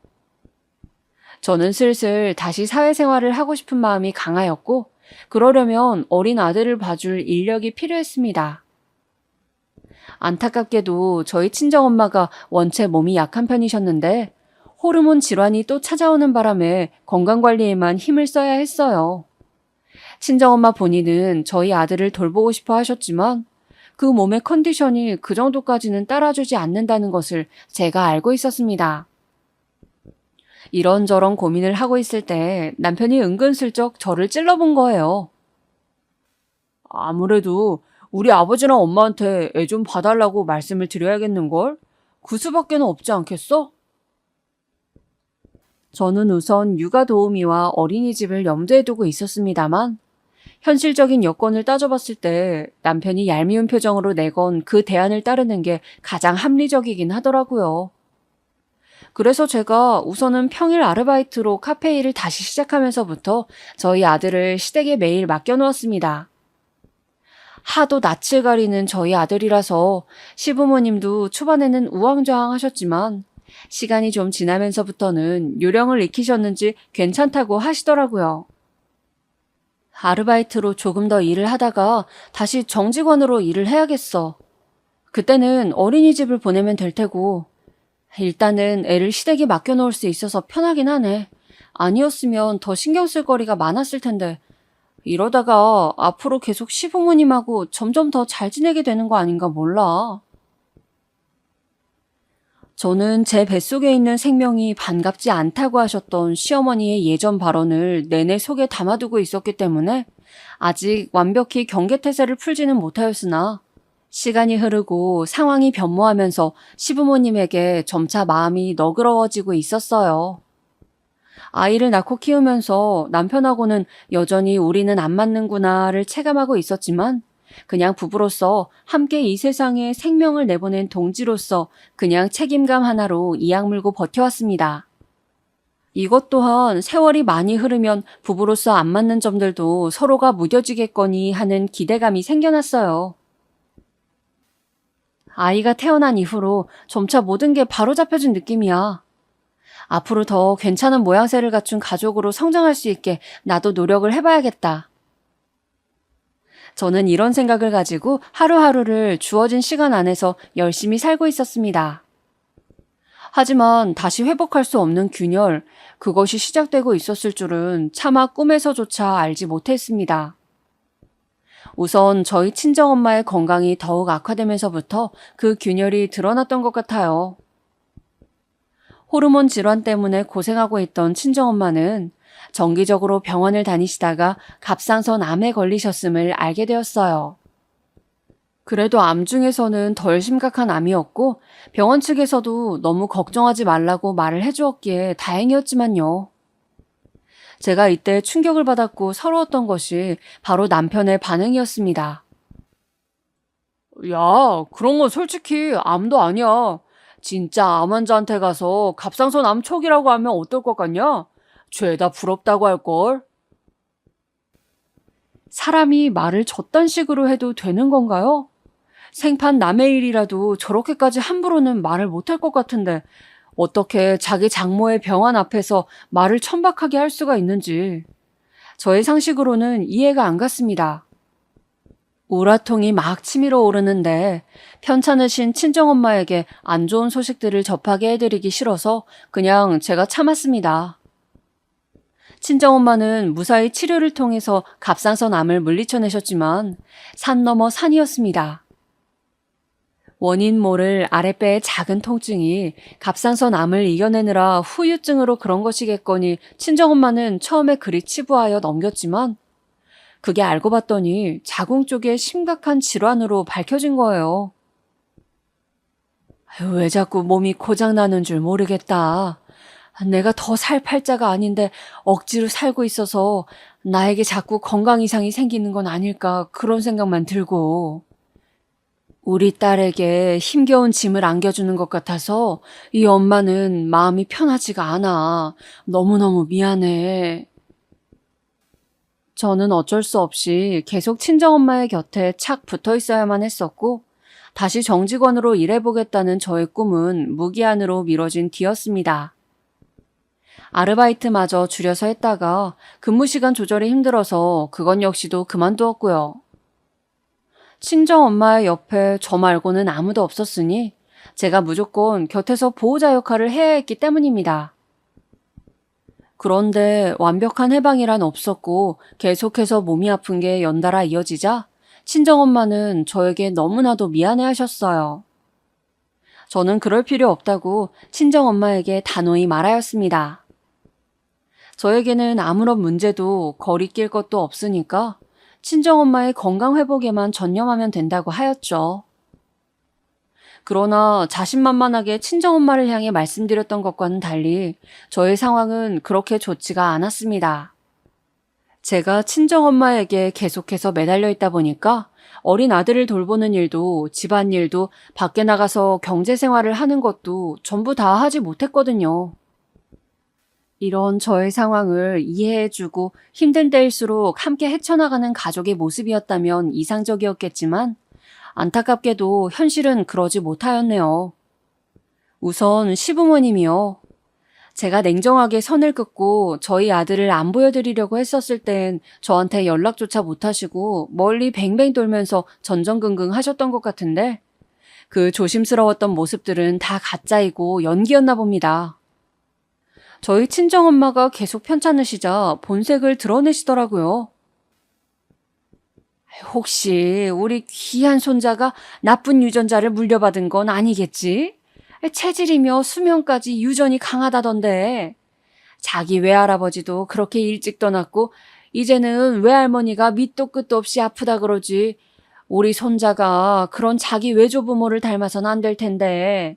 저는 슬슬 다시 사회생활을 하고 싶은 마음이 강하였고, 그러려면 어린 아들을 봐줄 인력이 필요했습니다. 안타깝게도 저희 친정엄마가 원체 몸이 약한 편이셨는데, 호르몬 질환이 또 찾아오는 바람에 건강관리에만 힘을 써야 했어요. 친정엄마 본인은 저희 아들을 돌보고 싶어 하셨지만, 그 몸의 컨디션이 그 정도까지는 따라주지 않는다는 것을 제가 알고 있었습니다. 이런저런 고민을 하고 있을 때 남편이 은근슬쩍 저를 찔러본 거예요. 아무래도 우리 아버지랑 엄마한테 애 좀 봐달라고 말씀을 드려야겠는걸? 그 수밖에는 없지 않겠어? 저는 우선 육아 도우미와 어린이집을 염두에 두고 있었습니다만 현실적인 여건을 따져봤을 때 남편이 얄미운 표정으로 내건 그 대안을 따르는 게 가장 합리적이긴 하더라고요. 그래서 제가 우선은 평일 아르바이트로 카페 일을 다시 시작하면서부터 저희 아들을 시댁에 매일 맡겨놓았습니다. 하도 낯을 가리는 저희 아들이라서 시부모님도 초반에는 우왕좌왕 하셨지만 시간이 좀 지나면서부터는 요령을 익히셨는지 괜찮다고 하시더라고요. 아르바이트로 조금 더 일을 하다가 다시 정직원으로 일을 해야겠어. 그때는 어린이집을 보내면 될 테고 일단은 애를 시댁에 맡겨놓을 수 있어서 편하긴 하네. 아니었으면 더 신경 쓸 거리가 많았을 텐데 이러다가 앞으로 계속 시부모님하고 점점 더 잘 지내게 되는 거 아닌가 몰라. 저는 제 뱃속에 있는 생명이 반갑지 않다고 하셨던 시어머니의 예전 발언을 내내 속에 담아두고 있었기 때문에 아직 완벽히 경계태세를 풀지는 못하였으나 시간이 흐르고 상황이 변모하면서 시부모님에게 점차 마음이 너그러워지고 있었어요. 아이를 낳고 키우면서 남편하고는 여전히 우리는 안 맞는구나를 체감하고 있었지만 그냥 부부로서 함께 이 세상에 생명을 내보낸 동지로서 그냥 책임감 하나로 이악 물고 버텨왔습니다. 이것 또한 세월이 많이 흐르면 부부로서 안 맞는 점들도 서로가 무뎌지겠거니 하는 기대감이 생겨났어요. 아이가 태어난 이후로 점차 모든 게 바로잡혀진 느낌이야. 앞으로 더 괜찮은 모양새를 갖춘 가족으로 성장할 수 있게 나도 노력을 해봐야겠다. 저는 이런 생각을 가지고 하루하루를 주어진 시간 안에서 열심히 살고 있었습니다. 하지만 다시 회복할 수 없는 균열, 그것이 시작되고 있었을 줄은 차마 꿈에서조차 알지 못했습니다. 우선 저희 친정엄마의 건강이 더욱 악화되면서부터 그 균열이 드러났던 것 같아요. 호르몬 질환 때문에 고생하고 있던 친정엄마는 정기적으로 병원을 다니시다가 갑상선 암에 걸리셨음을 알게 되었어요. 그래도 암 중에서는 덜 심각한 암이었고 병원 측에서도 너무 걱정하지 말라고 말을 해주었기에 다행이었지만요. 제가 이때 충격을 받았고 서러웠던 것이 바로 남편의 반응이었습니다. 야, 그런 건 솔직히 암도 아니야. 진짜 암 환자한테 가서 갑상선 암 초기라고 하면 어떨 것 같냐? 죄다 부럽다고 할걸. 사람이 말을 저딴 식으로 해도 되는 건가요? 생판 남의 일이라도 저렇게까지 함부로는 말을 못할 것 같은데 어떻게 자기 장모의 병환 앞에서 말을 천박하게 할 수가 있는지 저의 상식으로는 이해가 안 갔습니다. 우라통이 막 치밀어 오르는데 편찮으신 친정엄마에게 안 좋은 소식들을 접하게 해드리기 싫어서 그냥 제가 참았습니다. 친정엄마는 무사히 치료를 통해서 갑상선 암을 물리쳐내셨지만 산 넘어 산이었습니다. 원인 모를 아랫배의 작은 통증이 갑상선 암을 이겨내느라 후유증으로 그런 것이겠거니 친정엄마는 처음에 그리 치부하여 넘겼지만 그게 알고 봤더니 자궁 쪽에 심각한 질환으로 밝혀진 거예요. 아유, 왜 자꾸 몸이 고장나는 줄 모르겠다. 내가 더 살 팔자가 아닌데 억지로 살고 있어서 나에게 자꾸 건강 이상이 생기는 건 아닐까 그런 생각만 들고. 우리 딸에게 힘겨운 짐을 안겨주는 것 같아서 이 엄마는 마음이 편하지가 않아. 너무너무 미안해. 저는 어쩔 수 없이 계속 친정엄마의 곁에 착 붙어 있어야만 했었고 다시 정직원으로 일해보겠다는 저의 꿈은 무기한으로 미뤄진 뒤였습니다. 아르바이트마저 줄여서 했다가 근무 시간 조절이 힘들어서 그건 역시도 그만두었고요. 친정엄마의 옆에 저 말고는 아무도 없었으니 제가 무조건 곁에서 보호자 역할을 해야 했기 때문입니다. 그런데 완벽한 해방이란 없었고 계속해서 몸이 아픈 게 연달아 이어지자 친정엄마는 저에게 너무나도 미안해하셨어요. 저는 그럴 필요 없다고 친정엄마에게 단호히 말하였습니다. 저에게는 아무런 문제도 거리낄 것도 없으니까 친정엄마의 건강 회복에만 전념하면 된다고 하였죠. 그러나 자신만만하게 친정엄마를 향해 말씀드렸던 것과는 달리 저의 상황은 그렇게 좋지가 않았습니다. 제가 친정엄마에게 계속해서 매달려 있다 보니까 어린 아들을 돌보는 일도 집안일도 밖에 나가서 경제생활을 하는 것도 전부 다 하지 못했거든요. 이런 저의 상황을 이해해주고 힘든 때일수록 함께 헤쳐나가는 가족의 모습이었다면 이상적이었겠지만 안타깝게도 현실은 그러지 못하였네요. 우선 시부모님이요. 제가 냉정하게 선을 긋고 저희 아들을 안 보여드리려고 했었을 땐 저한테 연락조차 못하시고 멀리 뱅뱅 돌면서 전전긍긍 하셨던 것 같은데 그 조심스러웠던 모습들은 다 가짜이고 연기였나 봅니다. 저희 친정엄마가 계속 편찮으시자 본색을 드러내시더라고요. 혹시 우리 귀한 손자가 나쁜 유전자를 물려받은 건 아니겠지? 체질이며 수명까지 유전이 강하다던데. 자기 외할아버지도 그렇게 일찍 떠났고 이제는 외할머니가 밑도 끝도 없이 아프다 그러지. 우리 손자가 그런 자기 외조부모를 닮아선 안 될 텐데.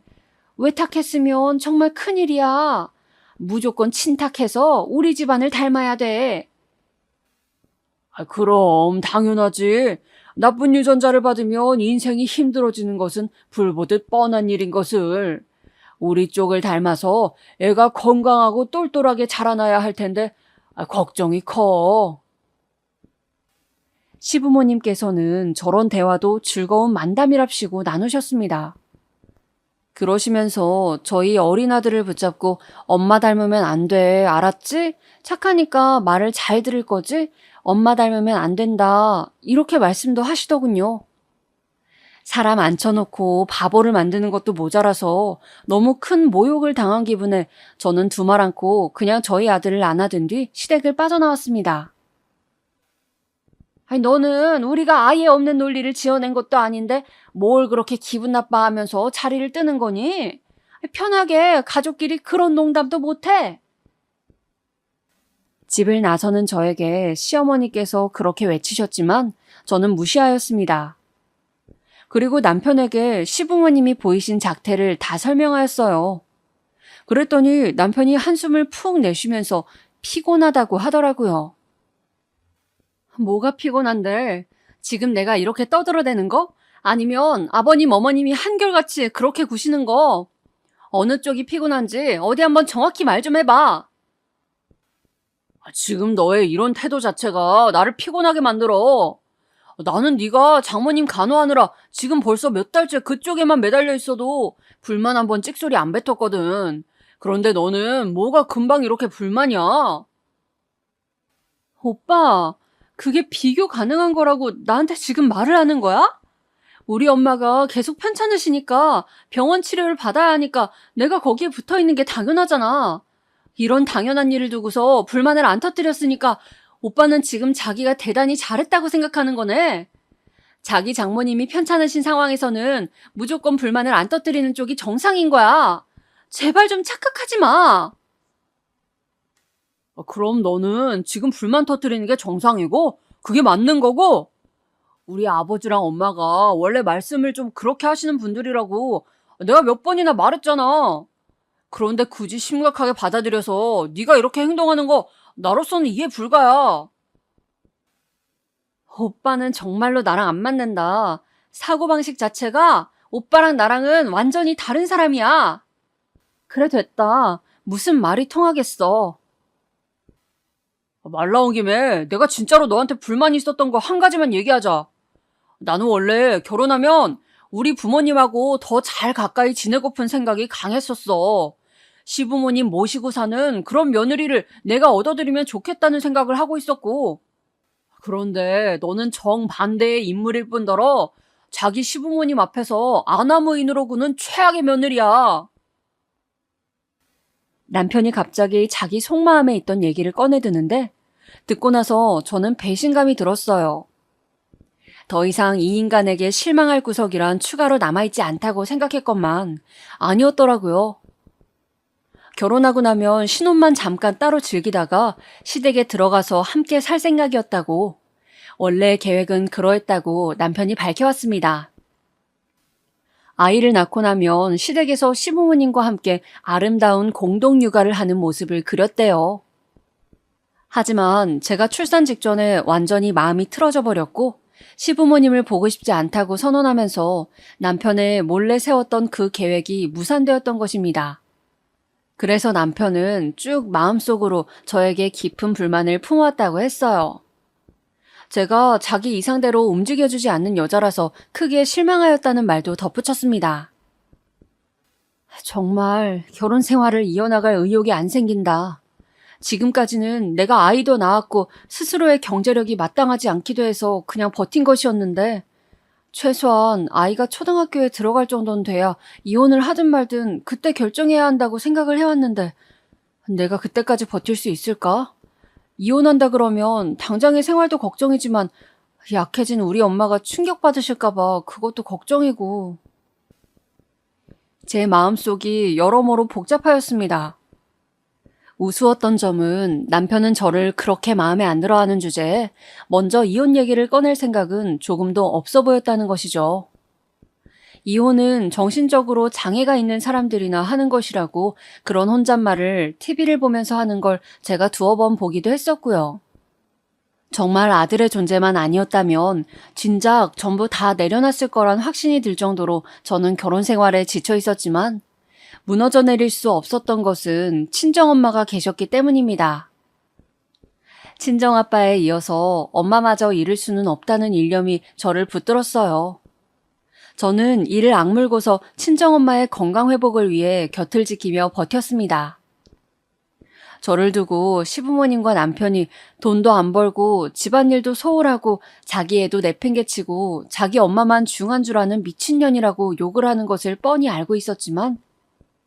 외탁했으면 정말 큰일이야. 무조건 친탁해서 우리 집안을 닮아야 돼. 그럼 당연하지. 나쁜 유전자를 받으면 인생이 힘들어지는 것은 불보듯 뻔한 일인 것을. 우리 쪽을 닮아서 애가 건강하고 똘똘하게 자라나야 할 텐데 걱정이 커. 시부모님께서는 저런 대화도 즐거운 만담이랍시고 나누셨습니다. 그러시면서 저희 어린 아들을 붙잡고 엄마 닮으면 안 돼, 알았지? 착하니까 말을 잘 들을 거지? 엄마 닮으면 안 된다. 이렇게 말씀도 하시더군요. 사람 앉혀놓고 바보를 만드는 것도 모자라서 너무 큰 모욕을 당한 기분에 저는 두 말 않고 그냥 저희 아들을 안아든 뒤 시댁을 빠져나왔습니다. 아니, 너는 우리가 아예 없는 논리를 지어낸 것도 아닌데 뭘 그렇게 기분 나빠하면서 자리를 뜨는 거니? 편하게 가족끼리 그런 농담도 못해. 집을 나서는 저에게 시어머니께서 그렇게 외치셨지만 저는 무시하였습니다. 그리고 남편에게 시부모님이 보이신 작태를 다 설명하였어요. 그랬더니 남편이 한숨을 푹 내쉬면서 피곤하다고 하더라고요. 뭐가 피곤한데? 지금 내가 이렇게 떠들어대는 거? 아니면 아버님, 어머님이 한결같이 그렇게 구시는 거? 어느 쪽이 피곤한지 어디 한번 정확히 말 좀 해봐. 지금 너의 이런 태도 자체가 나를 피곤하게 만들어. 나는 네가 장모님 간호하느라 지금 벌써 몇 달째 그쪽에만 매달려 있어도 불만 한번 찍소리 안 뱉었거든. 그런데 너는 뭐가 금방 이렇게 불만이야? 오빠, 그게 비교 가능한 거라고 나한테 지금 말을 하는 거야? 우리 엄마가 계속 편찮으시니까 병원 치료를 받아야 하니까 내가 거기에 붙어 있는 게 당연하잖아. 이런 당연한 일을 두고서 불만을 안 터뜨렸으니까 오빠는 지금 자기가 대단히 잘했다고 생각하는 거네. 자기 장모님이 편찮으신 상황에서는 무조건 불만을 안 터뜨리는 쪽이 정상인 거야. 제발 좀 착각하지 마. 그럼 너는 지금 불만 터뜨리는 게 정상이고 그게 맞는 거고? 우리 아버지랑 엄마가 원래 말씀을 좀 그렇게 하시는 분들이라고 내가 몇 번이나 말했잖아. 그런데 굳이 심각하게 받아들여서 네가 이렇게 행동하는 거 나로서는 이해 불가야. 오빠는 정말로 나랑 안 맞는다. 사고방식 자체가 오빠랑 나랑은 완전히 다른 사람이야. 그래 됐다. 무슨 말이 통하겠어. 말 나온 김에 내가 진짜로 너한테 불만이 있었던 거 한 가지만 얘기하자. 나는 원래 결혼하면 우리 부모님하고 더 잘 가까이 지내고픈 생각이 강했었어. 시부모님 모시고 사는 그런 며느리를 내가 얻어들이면 좋겠다는 생각을 하고 있었고. 그런데 너는 정반대의 인물일 뿐더러 자기 시부모님 앞에서 아나무인으로 구는 최악의 며느리야. 남편이 갑자기 자기 속마음에 있던 얘기를 꺼내드는데 듣고 나서 저는 배신감이 들었어요. 더 이상 이 인간에게 실망할 구석이란 추가로 남아있지 않다고 생각했건만 아니었더라고요. 결혼하고 나면 신혼만 잠깐 따로 즐기다가 시댁에 들어가서 함께 살 생각이었다고, 원래 계획은 그러했다고 남편이 밝혀왔습니다. 아이를 낳고 나면 시댁에서 시부모님과 함께 아름다운 공동 육아를 하는 모습을 그렸대요. 하지만 제가 출산 직전에 완전히 마음이 틀어져 버렸고 시부모님을 보고 싶지 않다고 선언하면서 남편의 몰래 세웠던 그 계획이 무산되었던 것입니다. 그래서 남편은 쭉 마음속으로 저에게 깊은 불만을 품어왔다고 했어요. 제가 자기 이상대로 움직여주지 않는 여자라서 크게 실망하였다는 말도 덧붙였습니다. 정말 결혼 생활을 이어나갈 의욕이 안 생긴다. 지금까지는 내가 아이도 낳았고 스스로의 경제력이 마땅하지 않기도 해서 그냥 버틴 것이었는데 최소한 아이가 초등학교에 들어갈 정도는 돼야 이혼을 하든 말든 그때 결정해야 한다고 생각을 해왔는데 내가 그때까지 버틸 수 있을까? 이혼한다 그러면 당장의 생활도 걱정이지만 약해진 우리 엄마가 충격받으실까 봐 그것도 걱정이고. 제 마음속이 여러모로 복잡하였습니다. 우스웠던 점은 남편은 저를 그렇게 마음에 안 들어하는 주제에 먼저 이혼 얘기를 꺼낼 생각은 조금도 없어 보였다는 것이죠. 이혼은 정신적으로 장애가 있는 사람들이나 하는 것이라고 그런 혼잣말을 TV를 보면서 하는 걸 제가 두어 번 보기도 했었고요. 정말 아들의 존재만 아니었다면 진작 전부 다 내려놨을 거란 확신이 들 정도로 저는 결혼 생활에 지쳐 있었지만 무너져 내릴 수 없었던 것은 친정엄마가 계셨기 때문입니다. 친정아빠에 이어서 엄마마저 잃을 수는 없다는 일념이 저를 붙들었어요. 저는 이를 악물고서 친정엄마의 건강회복을 위해 곁을 지키며 버텼습니다. 저를 두고 시부모님과 남편이 돈도 안 벌고 집안일도 소홀하고 자기 애도 내팽개치고 자기 엄마만 중한 줄 아는 미친년이라고 욕을 하는 것을 뻔히 알고 있었지만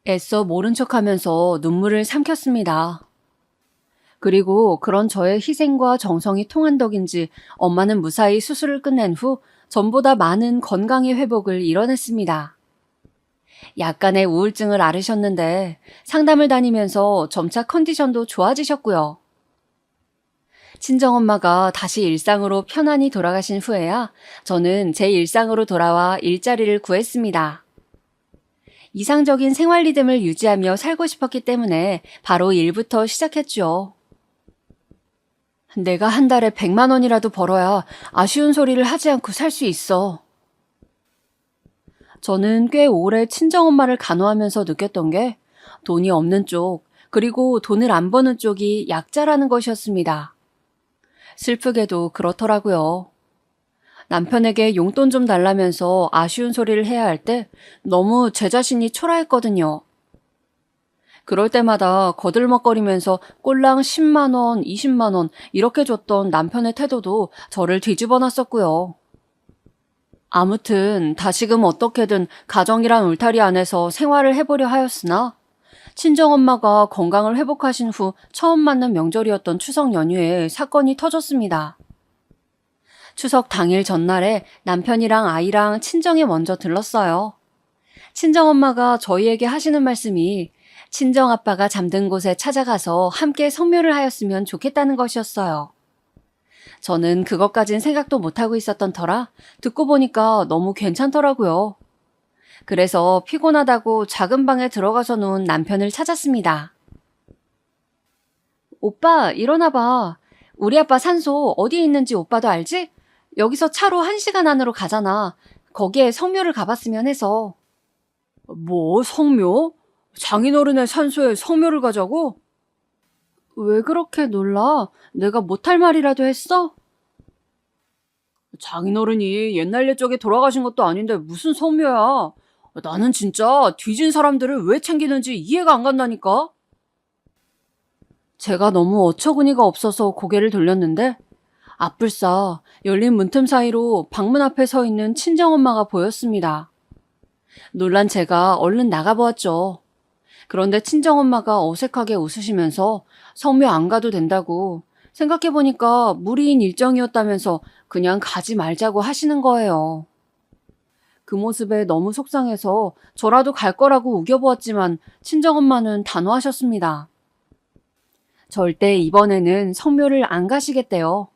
애써 모른 척하면서 눈물을 삼켰습니다. 그리고 그런 저의 희생과 정성이 통한 덕인지 엄마는 무사히 수술을 끝낸 후 전보다 많은 건강의 회복을 이뤄냈습니다. 약간의 우울증을 앓으셨는데 상담을 다니면서 점차 컨디션도 좋아지셨고요. 친정엄마가 다시 일상으로 편안히 돌아가신 후에야 저는 제 일상으로 돌아와 일자리를 구했습니다. 이상적인 생활 리듬을 유지하며 살고 싶었기 때문에 바로 일부터 시작했죠. 내가 한 달에 100만 원이라도 벌어야 아쉬운 소리를 하지 않고 살 수 있어. 저는 꽤 오래 친정엄마를 간호하면서 느꼈던 게 돈이 없는 쪽, 그리고 돈을 안 버는 쪽이 약자라는 것이었습니다. 슬프게도 그렇더라고요. 남편에게 용돈 좀 달라면서 아쉬운 소리를 해야 할 때 너무 제 자신이 초라했거든요. 그럴 때마다 거들먹거리면서 꼴랑 10만 원, 20만 원 이렇게 줬던 남편의 태도도 저를 뒤집어 놨었고요. 아무튼 다시금 어떻게든 가정이란 울타리 안에서 생활을 해보려 하였으나 친정엄마가 건강을 회복하신 후 처음 맞는 명절이었던 추석 연휴에 사건이 터졌습니다. 추석 당일 전날에 남편이랑 아이랑 친정에 먼저 들렀어요. 친정엄마가 저희에게 하시는 말씀이 친정아빠가 잠든 곳에 찾아가서 함께 성묘를 하였으면 좋겠다는 것이었어요. 저는 그것까진 생각도 못하고 있었던 터라 듣고 보니까 너무 괜찮더라고요. 그래서 피곤하다고 작은 방에 들어가서 누운 남편을 찾았습니다. 오빠, 일어나봐. 우리 아빠 산소 어디에 있는지 오빠도 알지? 여기서 차로 1시간 안으로 가잖아. 거기에 성묘를 가봤으면 해서. 뭐, 성묘? 장인어른의 산소에 성묘를 가자고? 왜 그렇게 놀라? 내가 못할 말이라도 했어? 장인어른이 옛날 옛적에 돌아가신 것도 아닌데 무슨 성묘야. 나는 진짜 뒤진 사람들을 왜 챙기는지 이해가 안 간다니까? 제가 너무 어처구니가 없어서 고개를 돌렸는데 앞불싸 열린 문틈 사이로 방문 앞에 서 있는 친정엄마가 보였습니다. 놀란 제가 얼른 나가보았죠. 그런데 친정엄마가 어색하게 웃으시면서 성묘 안 가도 된다고 생각해보니까 무리인 일정이었다면서 그냥 가지 말자고 하시는 거예요. 그 모습에 너무 속상해서 저라도 갈 거라고 우겨보았지만 친정엄마는 단호하셨습니다. 절대 이번에는 성묘를 안 가시겠대요.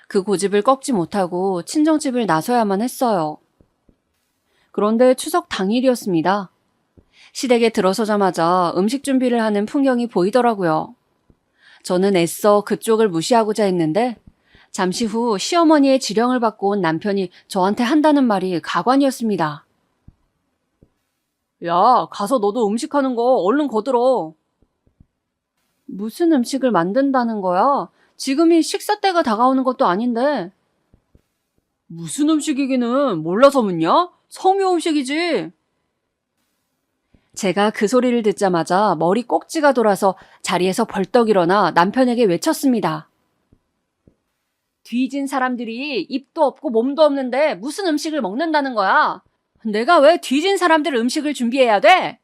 그 고집을 꺾지 못하고 친정집을 나서야만 했어요. 그런데 추석 당일이었습니다. 시댁에 들어서자마자 음식 준비를 하는 풍경이 보이더라고요. 저는 애써 그쪽을 무시하고자 했는데 잠시 후 시어머니의 지령을 받고 온 남편이 저한테 한다는 말이 가관이었습니다. 야, 가서 너도 음식하는 거 얼른 거들어. 무슨 음식을 만든다는 거야? 지금이 식사 때가 다가오는 것도 아닌데. 무슨 음식이기는 몰라서 묻냐? 성묘 음식이지. 제가 그 소리를 듣자마자 머리 꼭지가 돌아서 자리에서 벌떡 일어나 남편에게 외쳤습니다. 뒤진 사람들이 입도 없고 몸도 없는데 무슨 음식을 먹는다는 거야? 내가 왜 뒤진 사람들 음식을 준비해야 돼?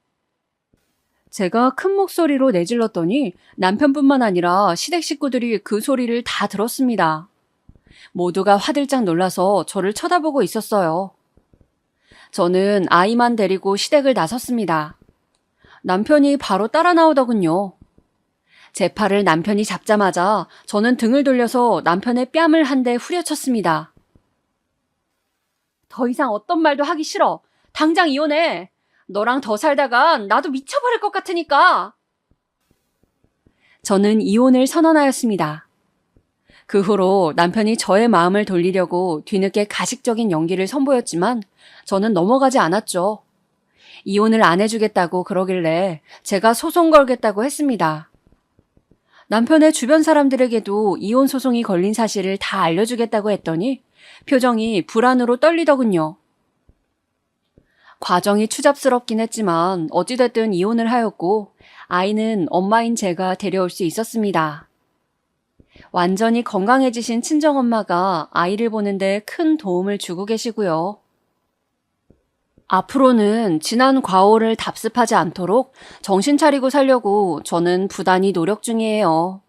제가 큰 목소리로 내질렀더니 남편뿐만 아니라 시댁 식구들이 그 소리를 다 들었습니다. 모두가 화들짝 놀라서 저를 쳐다보고 있었어요. 저는 아이만 데리고 시댁을 나섰습니다. 남편이 바로 따라 나오더군요. 제 팔을 남편이 잡자마자 저는 등을 돌려서 남편의 뺨을 한 대 후려쳤습니다. 더 이상 어떤 말도 하기 싫어. 당장 이혼해. 너랑 더 살다간 나도 미쳐버릴 것 같으니까. 저는 이혼을 선언하였습니다. 그 후로 남편이 저의 마음을 돌리려고 뒤늦게 가식적인 연기를 선보였지만 저는 넘어가지 않았죠. 이혼을 안 해주겠다고 그러길래 제가 소송 걸겠다고 했습니다. 남편의 주변 사람들에게도 이혼 소송이 걸린 사실을 다 알려주겠다고 했더니 표정이 불안으로 떨리더군요. 과정이 추잡스럽긴 했지만 어찌됐든 이혼을 하였고 아이는 엄마인 제가 데려올 수 있었습니다. 완전히 건강해지신 친정엄마가 아이를 보는데 큰 도움을 주고 계시고요. 앞으로는 지난 과오를 답습하지 않도록 정신 차리고 살려고 저는 부단히 노력 중이에요.